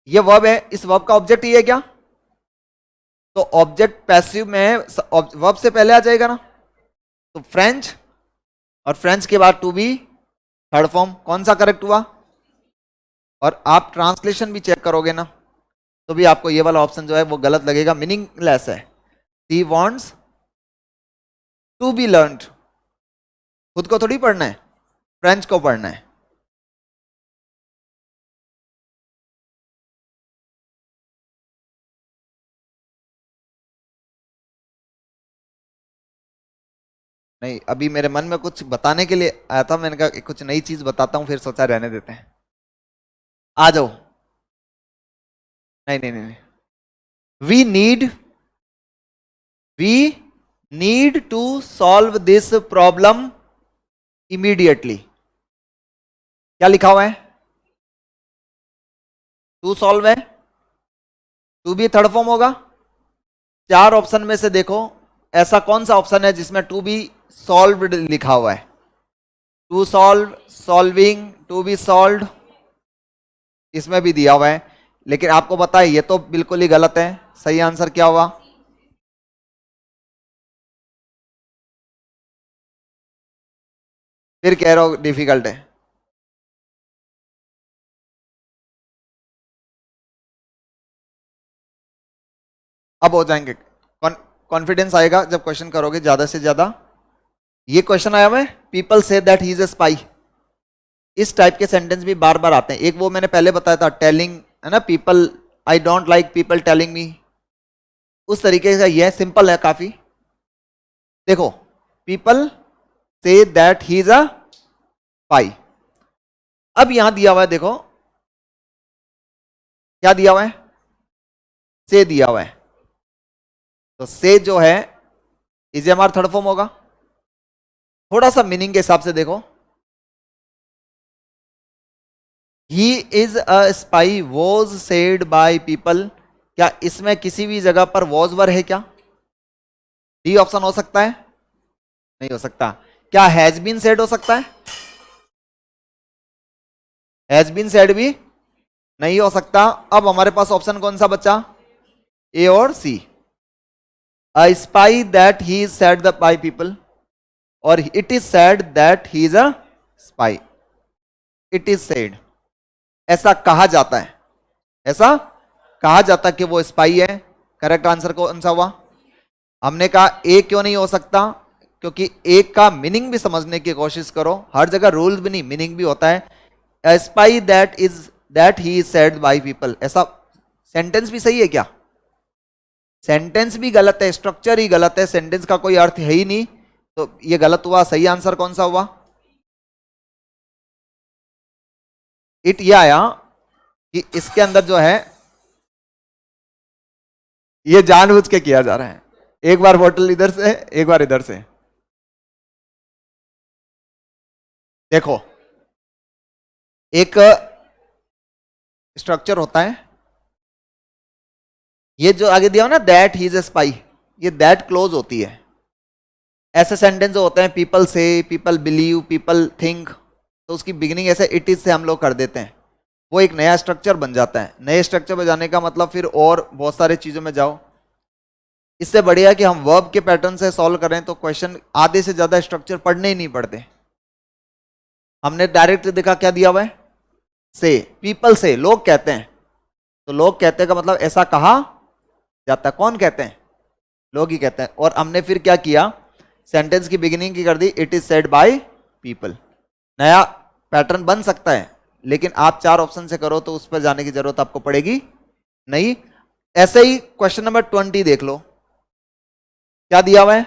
ये वर्ब है, इस वर्ब का ऑब्जेक्ट ये है क्या? तो ऑब्जेक्ट पैसिव में वर्ब से पहले आ जाएगा ना, तो फ्रेंच, और फ्रेंच के बाद टू बी थर्ड फॉर्म, कौन सा करेक्ट हुआ? और आप ट्रांसलेशन भी चेक करोगे ना, तो भी आपको ये वाला ऑप्शन जो है वो गलत लगेगा, मीनिंगलेस है। She wants to be learned, खुद को थोड़ी पढ़ना है, फ्रेंच को पढ़ना है। नहीं, अभी मेरे मन में कुछ बताने के लिए आया था, मैंने कहा कुछ नई चीज बताता हूं, फिर सोचा रहने देते हैं। आ जाओ। नहीं नहीं नहीं, we need to solve this problem immediately. क्या लिखा हुआ है? टू सॉल्व है, टू बी थर्ड फॉर्म होगा। चार ऑप्शन में से देखो ऐसा कौन सा ऑप्शन है जिसमें टू बी सॉल्व्ड लिखा हुआ है? To solve, solving, to be solved, इसमें भी दिया हुआ है। लेकिन आपको पता है ये तो बिल्कुल ही गलत है। सही आंसर क्या होगा? फिर कह रहा हूं डिफिकल्ट है। अब हो जाएंगे, कॉन्फिडेंस आएगा जब क्वेश्चन करोगे ज्यादा से ज्यादा। ये क्वेश्चन आया हुआ है, people say that he is a spy. इस टाइप के सेंटेंस भी बार बार आते हैं। एक वो मैंने पहले बताया था, टेलिंग, है ना, people, I don't like people telling मी, उस तरीके का ये सिंपल है काफी। देखो, people say that he is a spy. अब यहां दिया हुआ है, देखो क्या दिया हुआ है? से दिया हुआ है। तो से जो है इज हमारा थर्ड फॉर्म होगा। थोड़ा सा मीनिंग के हिसाब से देखो, he is a spy was said by people, क्या इसमें किसी भी जगह पर वॉज वर है क्या? डी ऑप्शन हो सकता है? नहीं हो सकता। क्या हैज बीन सेड हो सकता है? हैज बीन सेड भी नहीं हो सकता। अब हमारे पास ऑप्शन कौन सा बचा? ए और C. A spy that he is said by people, और it is said that he is a spy. It is said, ऐसा कहा जाता है, ऐसा कहा जाता है कि वो स्पाई है। करेक्ट आंसर कौन सा हुआ? हमने कहा ए क्यों नहीं हो सकता? क्योंकि एक का मीनिंग भी समझने की कोशिश करो। हर जगह रूल भी नहीं, मीनिंग भी होता है। Spy that he is said by people, ऐसा सेंटेंस भी सही है क्या? सेंटेंस भी गलत है, स्ट्रक्चर ही गलत है, सेंटेंस का कोई अर्थ है ही नहीं, तो ये गलत हुआ। सही आंसर कौन सा हुआ? इट ये आया कि इसके अंदर जो है ये जानबूझ के किया जा रहा है। एक बार बोतल इधर से, एक बार इधर से। देखो, एक स्ट्रक्चर होता है, ये जो आगे दिया हो ना, that he is a spy, ये दैट क्लोज होती है। ऐसे सेंटेंस जो होते हैं, पीपल से, पीपल बिलीव, पीपल थिंक, तो उसकी बिगिनिंग ऐसे इट इज से हम लोग कर देते हैं, वो एक नया स्ट्रक्चर बन जाता है। नए स्ट्रक्चर में जाने का मतलब फिर और बहुत सारे चीजों में जाओ। इससे बढ़िया कि हम वर्ब के पैटर्न से सॉल्व करें तो क्वेश्चन आधे से ज्यादा स्ट्रक्चर पढ़ने ही नहीं पड़ते। हमने डायरेक्ट देखा क्या दिया हुआ है? से, पीपल से, लोग कहते हैं, तो लोग कहते हैं का मतलब ऐसा कहा जाता है। कौन कहते हैं? लोग ही कहते हैं। और हमने फिर क्या किया, सेंटेंस की बिगिनिंग की कर दी it is said by people. नया पैटर्न बन सकता है, लेकिन आप चार ऑप्शन से करो तो उस पर जाने की जरूरत आपको पड़ेगी नहीं। ऐसे ही क्वेश्चन नंबर 20 देख लो, क्या दिया हुआ है?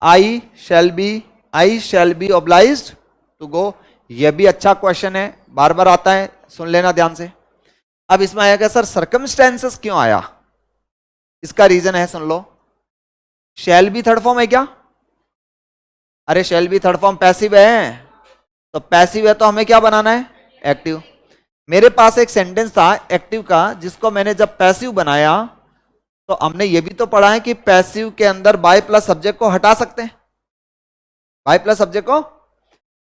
I shall be obliged to go. यह भी अच्छा क्वेश्चन है, बार बार आता है, सुन लेना ध्यान से। अब इसमें आया क्या सर, सर्कमस्टेंसेस क्यों आया? इसका रीजन है, सुन लो। शैल बी थर्ड फॉर्म है क्या? अरे shall be third form passive है, तो पैसिव है तो हमें क्या बनाना है? एक्टिव। मेरे पास एक सेंटेंस था एक्टिव का, जिसको मैंने जब पैसिव बनाया तो हमने ये भी तो पढ़ा है कि पैसिव के अंदर बाय प्लस सब्जेक्ट को हटा सकते हैं, बाय प्लस सब्जेक्ट को।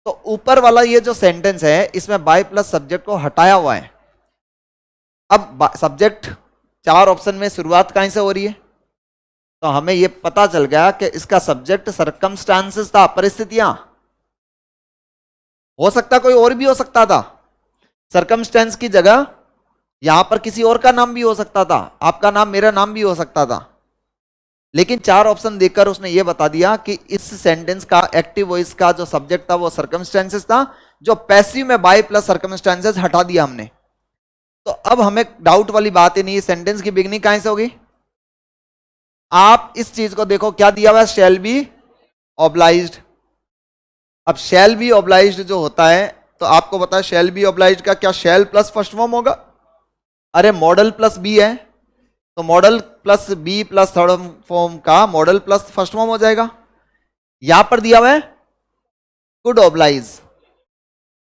तो ऊपर वाला ये जो सेंटेंस है इसमें बाय प्लस सब्जेक्ट को हटाया हुआ है। अब सब्जेक्ट चार ऑप्शन में शुरुआत कहां से हो रही है? तो हमें यह पता चल गया कि इसका सब्जेक्ट सरकमस्टांसेस था, परिस्थितियां। हो सकता कोई और भी हो सकता था, सरकमस्टेंस की जगह यहां पर किसी और का नाम भी हो सकता था, आपका नाम मेरा नाम भी हो सकता था, लेकिन चार ऑप्शन देकर उसने ये बता दिया कि इस सेंटेंस का एक्टिव वॉइस का जो सब्जेक्ट था वो सर्कमस्टेंसेस था, जो पैसिव में बाय प्लस सर्कमस्टेंसेस हटा दिया हमने। तो अब हमें डाउट वाली बात ही नहीं, सेंटेंस की बिगनिंग कहां से होगी। आप इस चीज को देखो, क्या दिया हुआ है, शैल बी ऑब्लाइज्ड। अब शैल बी ऑब्लाइज्ड जो होता है, तो आपको पता है शैल बी ऑब्लाइज्ड का क्या शैल प्लस फर्स्ट फॉर्म होगा। अरे मॉडल प्लस बी है, तो modal plus B plus third form का मॉडल प्लस फर्स्ट फॉर्म हो जाएगा। यहां पर दिया हुआ है कुड ऑब्लाइज,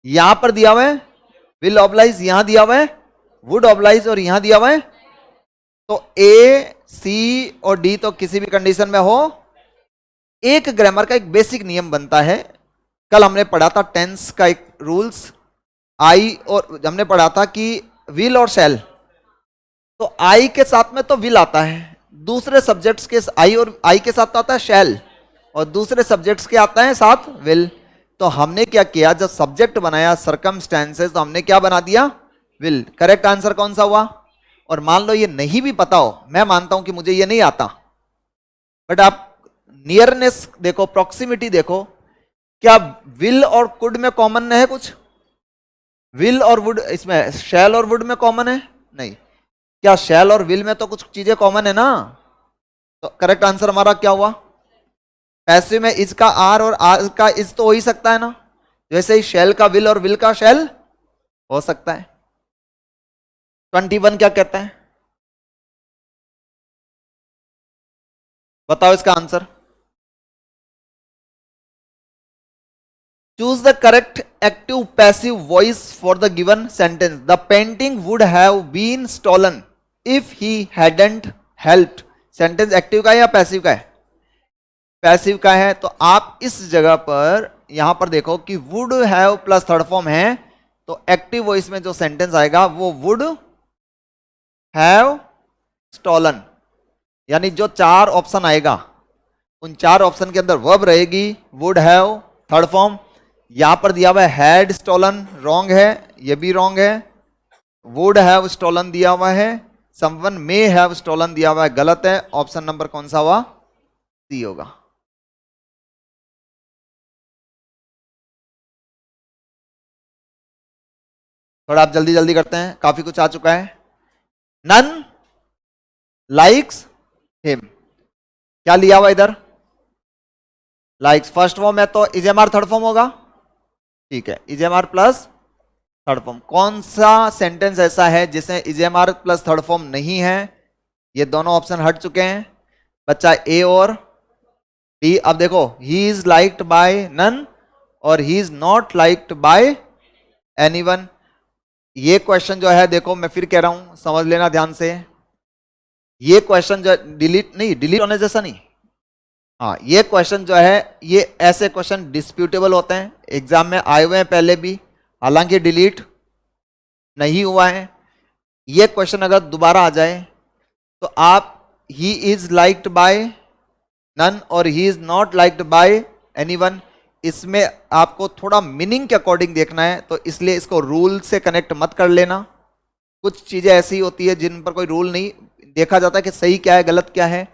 यहां पर दिया हुआ है विल ऑब्लाइज, यहां दिया हुआ है वुड ऑब्लाइज, और यहां दिया हुआ है, तो ए सी और डी तो किसी भी कंडीशन में हो। एक ग्रामर का एक बेसिक नियम बनता है, कल हमने पढ़ा था टेंस का एक रूल्स, आई, और हमने पढ़ा था कि विल और शैल, तो आई के साथ में तो विल आता है, दूसरे सब्जेक्ट्स के आई और आई के साथ तो आता है शैल, और दूसरे सब्जेक्ट्स के आता है साथ विल। तो हमने क्या किया, जब सब्जेक्ट बनाया सर्कमस्टेंसेस, तो हमने क्या बना दिया, विल। करेक्ट आंसर कौन सा हुआ। और मान लो ये नहीं भी पता हो, मैं मानता हूं कि मुझे ये नहीं आता, बट आप नियरनेस देखो, प्रॉक्सिमिटी देखो, क्या विल और कुड में कॉमन है कुछ, विल और वुड, इसमें शैल और वुड में कॉमन है नहीं, क्या शैल और विल में तो कुछ चीजें कॉमन है ना। तो करेक्ट आंसर हमारा क्या हुआ, पैसिव में इज का आर और आर का इज तो हो ही सकता है ना, जैसे ही शैल का विल और विल का शैल हो सकता है। 21 क्या कहता है, बताओ इसका answer. Choose the correct active passive voice for the given sentence. The painting would have been stolen if he hadn't helped. Sentence active का है या पैसिव का है, पैसिव का है। तो आप इस जगह पर यहां पर देखो कि would have plus third form है, तो एक्टिव वॉइस में जो सेंटेंस आएगा वो वुड हैव स्टॉलन, यानी जो चार ऑप्शन आएगा उन चार ऑप्शन के अंदर वर्ब रहेगी, वुड हैव थर्ड फॉर्म। यहां पर दिया हुआ है हैड स्टोलन, रॉन्ग है, ये भी रॉन्ग है। वुड हैव स्टोलन दिया हुआ है, समवन मे हैव स्टोलन दिया हुआ है, गलत है। ऑप्शन नंबर कौन सा हुआ, सी होगा। थोड़ा आप जल्दी जल्दी करते हैं, काफी कुछ आ चुका है। नन लाइक्स हिम, क्या लिया हुआ इधर, लाइक्स फर्स्ट फॉर्म है तो इजेमार थर्ड फॉर्म होगा, ठीक है, इजेमार प्लस थर्ड फॉर्म। कौन सा सेंटेंस ऐसा है जिसमें इजेमार प्लस थर्ड फॉर्म नहीं है, ये दोनों ऑप्शन हट चुके हैं बच्चा, ए और डी। अब देखो, he is liked by none और he is not liked by anyone. ये क्वेश्चन जो है, देखो मैं फिर कह रहा हूं, समझ लेना ध्यान से। ये क्वेश्चन जो डिलीट होने जैसा नहीं, हाँ, ये क्वेश्चन जो है, ये ऐसे क्वेश्चन डिस्प्यूटेबल होते हैं, एग्जाम में आए हुए हैं पहले भी, हालांकि डिलीट नहीं हुआ है। ये क्वेश्चन अगर दोबारा आ जाए तो आप he is liked by none और he is not liked by anyone, इसमें आपको थोड़ा मीनिंग के अकॉर्डिंग देखना है, तो इसलिए इसको रूल से कनेक्ट मत कर लेना। कुछ चीजें ऐसी होती है जिन पर कोई रूल नहीं देखा जाता कि सही क्या है गलत क्या है,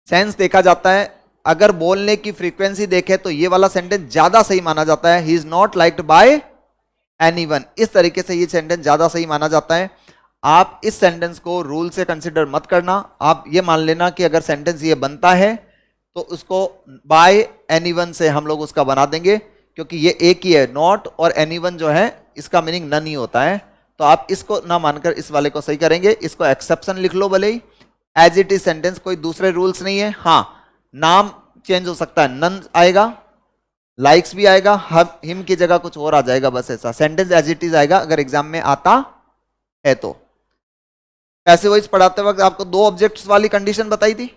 सेंस देखा जाता है। अगर बोलने की फ्रीक्वेंसी देखे तो ये वाला सेंटेंस ज्यादा सही माना जाता है, ही is not liked by anyone, इस तरीके से ये सेंटेंस ज्यादा सही माना जाता है। आप इस सेंटेंस को रूल से कंसिडर मत करना, आप ये मान लेना कि अगर सेंटेंस ये बनता है तो उसको बाय एनीवन से हम लोग उसका बना देंगे, क्योंकि ये एक ही है, नॉट और एनीवन जो है इसका मीनिंग नन ही होता है। तो आप इसको ना मानकर इस वाले को सही करेंगे, इसको एक्सेप्शन लिख लो भले ही, एज इट इज सेंटेंस, कोई दूसरे रूल्स नहीं है। हाँ, नाम चेंज हो सकता है, नन आएगा, लाइक्स भी आएगा, हिम की जगह कुछ और आ जाएगा, बस ऐसा सेंटेंस एज इट इज आएगा अगर एग्जाम में आता है तो। पैसिव वॉइस पढ़ाते वक्त आपको दो ऑब्जेक्ट्स वाली कंडीशन बताई थी,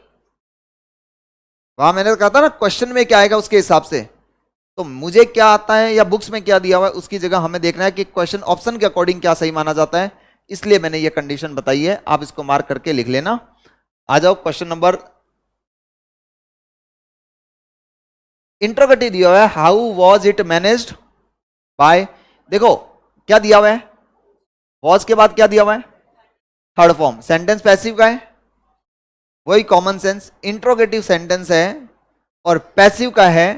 वहां मैंने कहा था ना क्वेश्चन में क्या आएगा उसके हिसाब से, तो मुझे क्या आता है या बुक्स में क्या दिया हुआ है उसकी जगह हमें देखना है कि क्वेश्चन ऑप्शन के अकॉर्डिंग क्या सही माना जाता है, इसलिए मैंने ये कंडीशन बताई है। आप इसको मार्क करके लिख लेना। आ जाओ क्वेश्चन नंबर, इंट्रोगेटिव दिया हुआ है, how was it managed by, देखो क्या दिया हुआ है, वॉज के बाद क्या दिया हुआ है, थर्ड फॉर्म। सेंटेंस पैसिव का है, वही कॉमन सेंस इंट्रोगेटिव सेंटेंस है, और पैसिव का है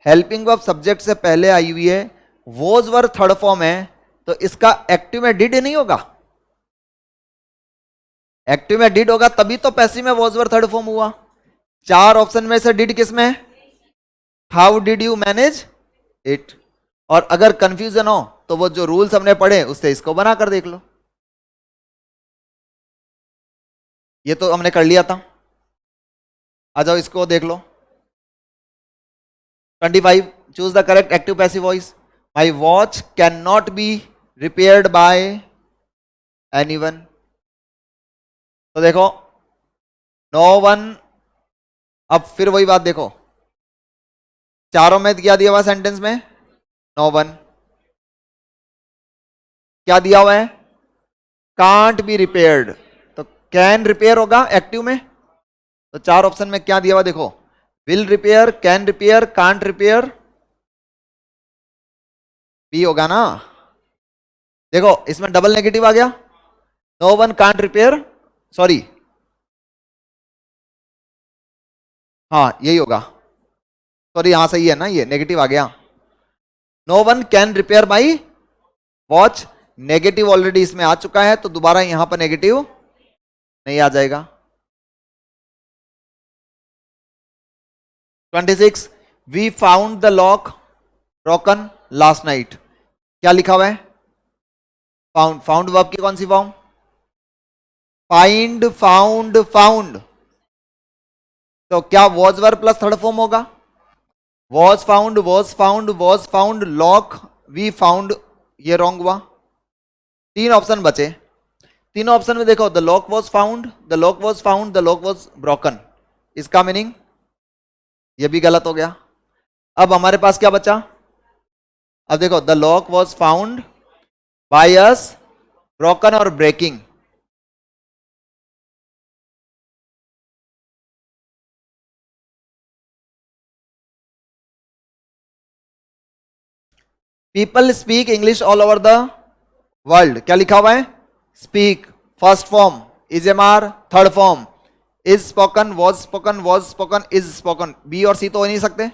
हेल्पिंग वर्ब सब्जेक्ट से पहले आई हुई है, वॉज वर्ब थर्ड फॉर्म है, तो इसका एक्टिव में डिड नहीं होगा। एक्टिव में डिड होगा तभी तो पैसिव में वॉज वर्ब थर्ड फॉर्म हुआ। चार ऑप्शन में से डिड किस में है? How did you manage it. और अगर कंफ्यूजन हो तो वो जो रूल्स हमने पढ़े उससे इसको बना कर देख लो। ये तो हमने कर लिया था, आ जाओ इसको देख लो। 25 choose the correct active passive voice. My watch can not be repaired bye anyone. तो देखो नो वन। अब फिर वही बात देखो, चारों में क्या दिया हुआ सेंटेंस में? No one. क्या दिया हुआ है? कांट बी रिपेयर्ड, तो कैन रिपेयर होगा एक्टिव में। तो चार ऑप्शन में क्या दिया हुआ देखो, will repair, can repair, can't repair, B होगा ना। देखो इसमें डबल नेगेटिव आ गया, no one can't repair, sorry हाँ यही होगा, सॉरी यहां सही है ना, ये नेगेटिव आ गया। No one can repair my watch, negative already इसमें आ चुका है, तो दोबारा यहां पर नेगेटिव नहीं आ जाएगा। 26 we found the lock broken last night. क्या लिखा हुआ है? फाउंड। फाउंड वर्ब की कौन सी फॉर्म? Find, found, found. तो क्या was verb plus third form होगा? Was found, was found, was found, lock, we found, ये रॉन्ग हुआ। तीन ऑप्शन बचे, तीनों ऑप्शन में देखो the lock was found, the lock was found, the lock was broken. इसका मीनिंग ये भी गलत हो गया। अब हमारे पास क्या बचा? अब देखो the lock was found by us, broken और breaking. People speak English all over the world. क्या लिखा हुआ है? Speak first form, is am are third form, is spoken, was spoken, is spoken. B और सी तो हो नहीं सकते।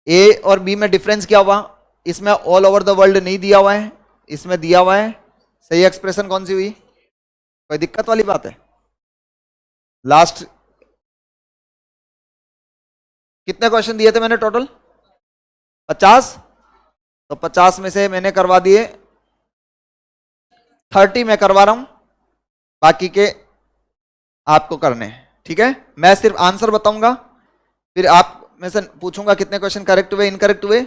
ए और बी में डिफरेंस क्या हुआ? इसमें ऑल ओवर द वर्ल्ड नहीं दिया हुआ है, इसमें दिया हुआ है। सही एक्सप्रेशन कौन सी हुई? कोई दिक्कत वाली बात है? लास्ट कितने क्वेश्चन दिए थे मैंने टोटल? 50। तो 50 में से मैंने करवा दिए 30 में करवा रहा हूं, बाकी के आपको करने हैं। ठीक है, मैं सिर्फ आंसर बताऊंगा, फिर आप में से पूछूंगा कितने क्वेश्चन करेक्ट हुए, इनकरेक्ट हुए,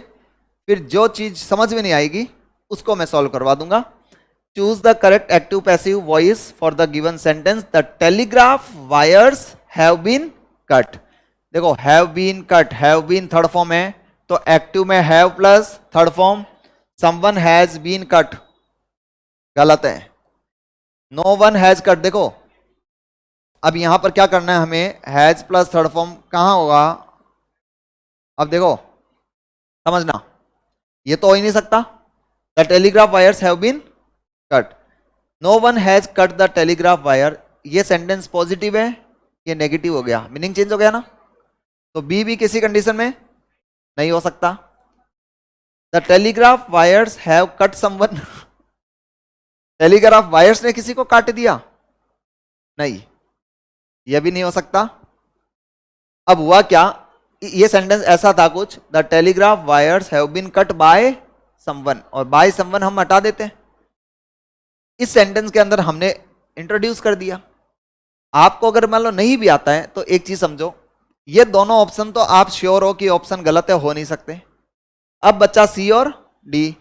फिर जो चीज समझ में नहीं आएगी उसको मैं सॉल्व करवा दूंगा। Choose the correct active passive voice for the given sentence. The telegraph wires have been cut. देखो have been cut, have been third form है, तो एक्टिव में have plus third form. Someone has been cut, गलत है। No one has cut. देखो अब यहां पर क्या करना है हमें, हैज प्लस थर्ड फॉर्म कहां होगा? अब देखो समझना, ये तो हो ही नहीं सकता। The telegraph wires have been cut, no one has cut the telegraph wire. ये सेंटेंस पॉजिटिव है, ये नेगेटिव हो गया, मीनिंग चेंज हो गया ना। तो बी भी किसी कंडीशन में नहीं हो सकता। The telegraph wires have cut someone. Telegraph wires ने किसी को काट दिया? नहीं, यह भी नहीं हो सकता। अब हुआ क्या, ये सेंटेंस ऐसा था कुछ, the telegraph wires have been cut by someone, और बाय समवन हम हटा देते हैं। इस सेंटेंस के अंदर हमने इंट्रोड्यूस कर दिया। आपको अगर मान लो नहीं भी आता है तो एक चीज समझो, ये दोनों ऑप्शन तो आप श्योर हो कि ऑप्शन गलत है, हो नहीं सकते। अब बच्चा सी और डी।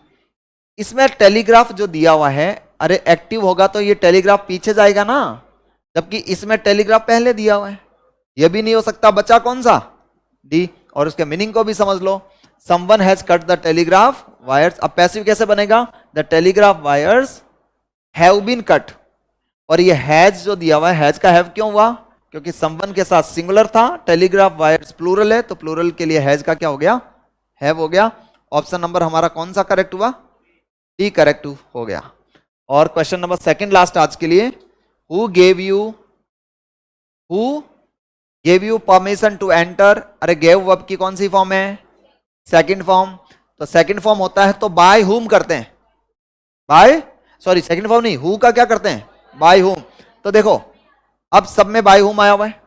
इसमें टेलीग्राफ जो दिया हुआ है, अरे एक्टिव होगा तो ये टेलीग्राफ पीछे जाएगा ना, जबकि इसमें टेलीग्राफ पहले दिया हुआ है, ये भी नहीं हो सकता। बच्चा कौन सा? डी। और उसके मीनिंग को भी समझ लो, someone has cut the telegraph wires. अब पैसिव कैसे बनेगा? The telegraph wires have been cut, और ये हैज जो दिया हुआ है, हैज का हैव क्यों हुआ? क्योंकि समवन के साथ सिंगुलर था, टेलीग्राफ वायर्स प्लूरल है, तो प्लूरल के लिए हैज का क्या हो गया? हैव हो गया। ऑप्शन नंबर हमारा कौन सा करेक्ट हुआ? डी करेक्ट हो गया। और क्वेश्चन नंबर सेकंड लास्ट आज के लिए, who gave you permission to enter. अरे गेव वर्ब की कौन सी फॉर्म है? Second form. तो सेकंड फॉर्म होता है तो बाय हुम करते हैं, सेकंड फॉर्म नहीं, हु का क्या करते हैं? By whom. तो देखो अब सब में बाय हुम आया हुआ है।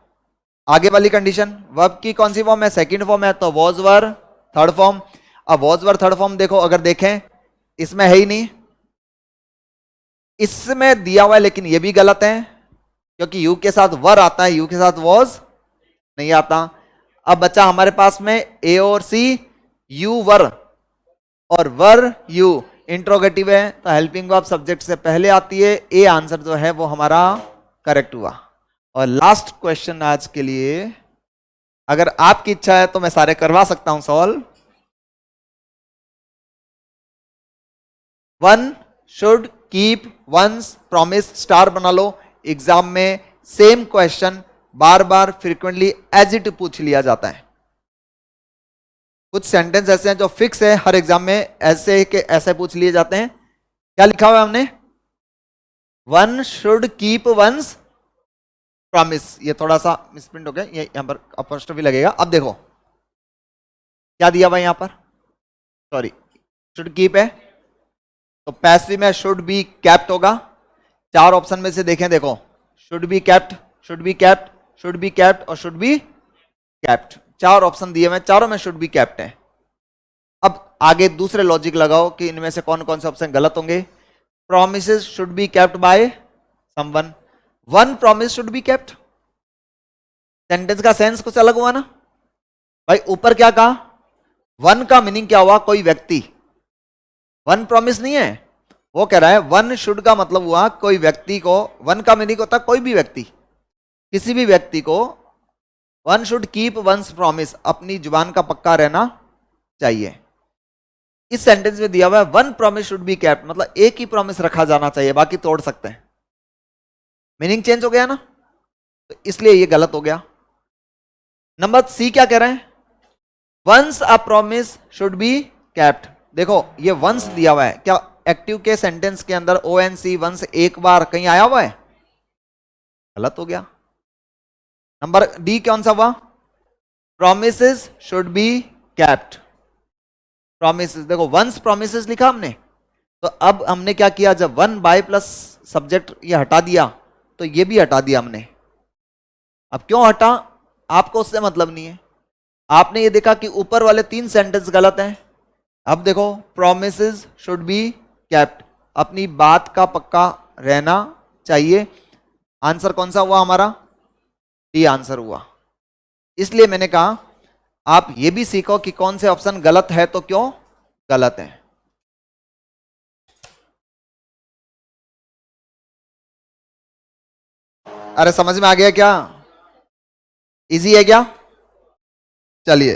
आगे वाली कंडीशन, वर्ब की कौन सी फॉर्म है? सेकंड फॉर्म है, तो वॉज वर थर्ड फॉर्म। अब वॉज वर थर्ड फॉर्म देखो, अगर देखें इसमें है ही नहीं, इसमें दिया हुआ है लेकिन ये भी गलत है क्योंकि यू के साथ वर आता है, यू के साथ वॉज नहीं आता। अब बचा हमारे पास में ए और सी, यू वर और वर यू इंट्रोगेटिव है, तो हेल्पिंग वर्ब सब्जेक्ट से पहले आती है। ए आंसर जो है वो हमारा करेक्ट हुआ। और लास्ट क्वेश्चन आज के लिए, अगर आपकी इच्छा है तो मैं सारे करवा सकता हूं solve. One should keep once promise, star बना लो। एग्जाम में सेम क्वेश्चन बार बार फ्रीक्वेंटली एज इट पूछ लिया जाता है। कुछ सेंटेंस ऐसे हैं जो फिक्स है, हर एग्जाम में ऐसे के ऐसे पूछ लिए जाते हैं। क्या लिखा हुआ है हमने? One should keep once promise. ये थोड़ा सा मिसप्रिंट हो गया, ये यहां पर अपॉस्ट्रोफी लगेगा। अब देखो क्या दिया हुआ यहां पर, सॉरी शुड कीप है तो पैसिव में शुड बी कैप्ट होगा। चार ऑप्शन में से देखें, देखो should be kept, should be kept, should be kept और शुड बी कैप्ट। चार ऑप्शन दिए हुए, चारों में शुड बी कैप्ट है। अब आगे दूसरे लॉजिक लगाओ कि इनमें से कौन कौन से ऑप्शन गलत होंगे। Promises should be kept by someone, one promise should be kept. Sentence का सेंस कुछ अलग हुआ ना भाई। ऊपर क्या कहा? वन का मीनिंग क्या हुआ? कोई व्यक्ति। वन प्रॉमिस नहीं है, वो कह रहा है वन शुड का मतलब हुआ कोई व्यक्ति को, वन का मीनिंग होता है कोई भी व्यक्ति, किसी भी व्यक्ति को। One should keep once promise, अपनी जुबान का पक्का रहना चाहिए। इस सेंटेंस में दिया हुआ है one promise should be kept, मतलब एक ही प्रॉमिस रखा जाना चाहिए, बाकी तोड़ सकते हैं। मीनिंग चेंज हो गया ना, तो इसलिए ये गलत हो गया। नंबर सी क्या कह रहे हैं? Once a promise should be kept. देखो ये वंस दिया हुआ है, क्या एक्टिव के सेंटेंस के अंदर ओ एन सी वंस एक बार कहीं आया हुआ है? गलत हो गया। नंबर डी कौन सा हुआ? Promises should be kept. Promises, देखो वंस प्रोमिसेस लिखा हमने, तो अब हमने क्या किया, जब वन बाय प्लस सब्जेक्ट ये हटा दिया तो ये भी हटा दिया हमने। अब क्यों हटा? आपको उससे मतलब नहीं है। आपने ये देखा कि ऊपर वाले तीन सेंटेंस गलत हैं। अब देखो प्रोमिसेस शुड बी कैप्ट, अपनी बात का पक्का रहना चाहिए। आंसर कौन सा हुआ हमारा? डी आंसर हुआ। इसलिए मैंने कहा आप ये भी सीखो कि कौन से ऑप्शन गलत है तो क्यों गलत है। अरे समझ में आ गया क्या? इजी है क्या? चलिए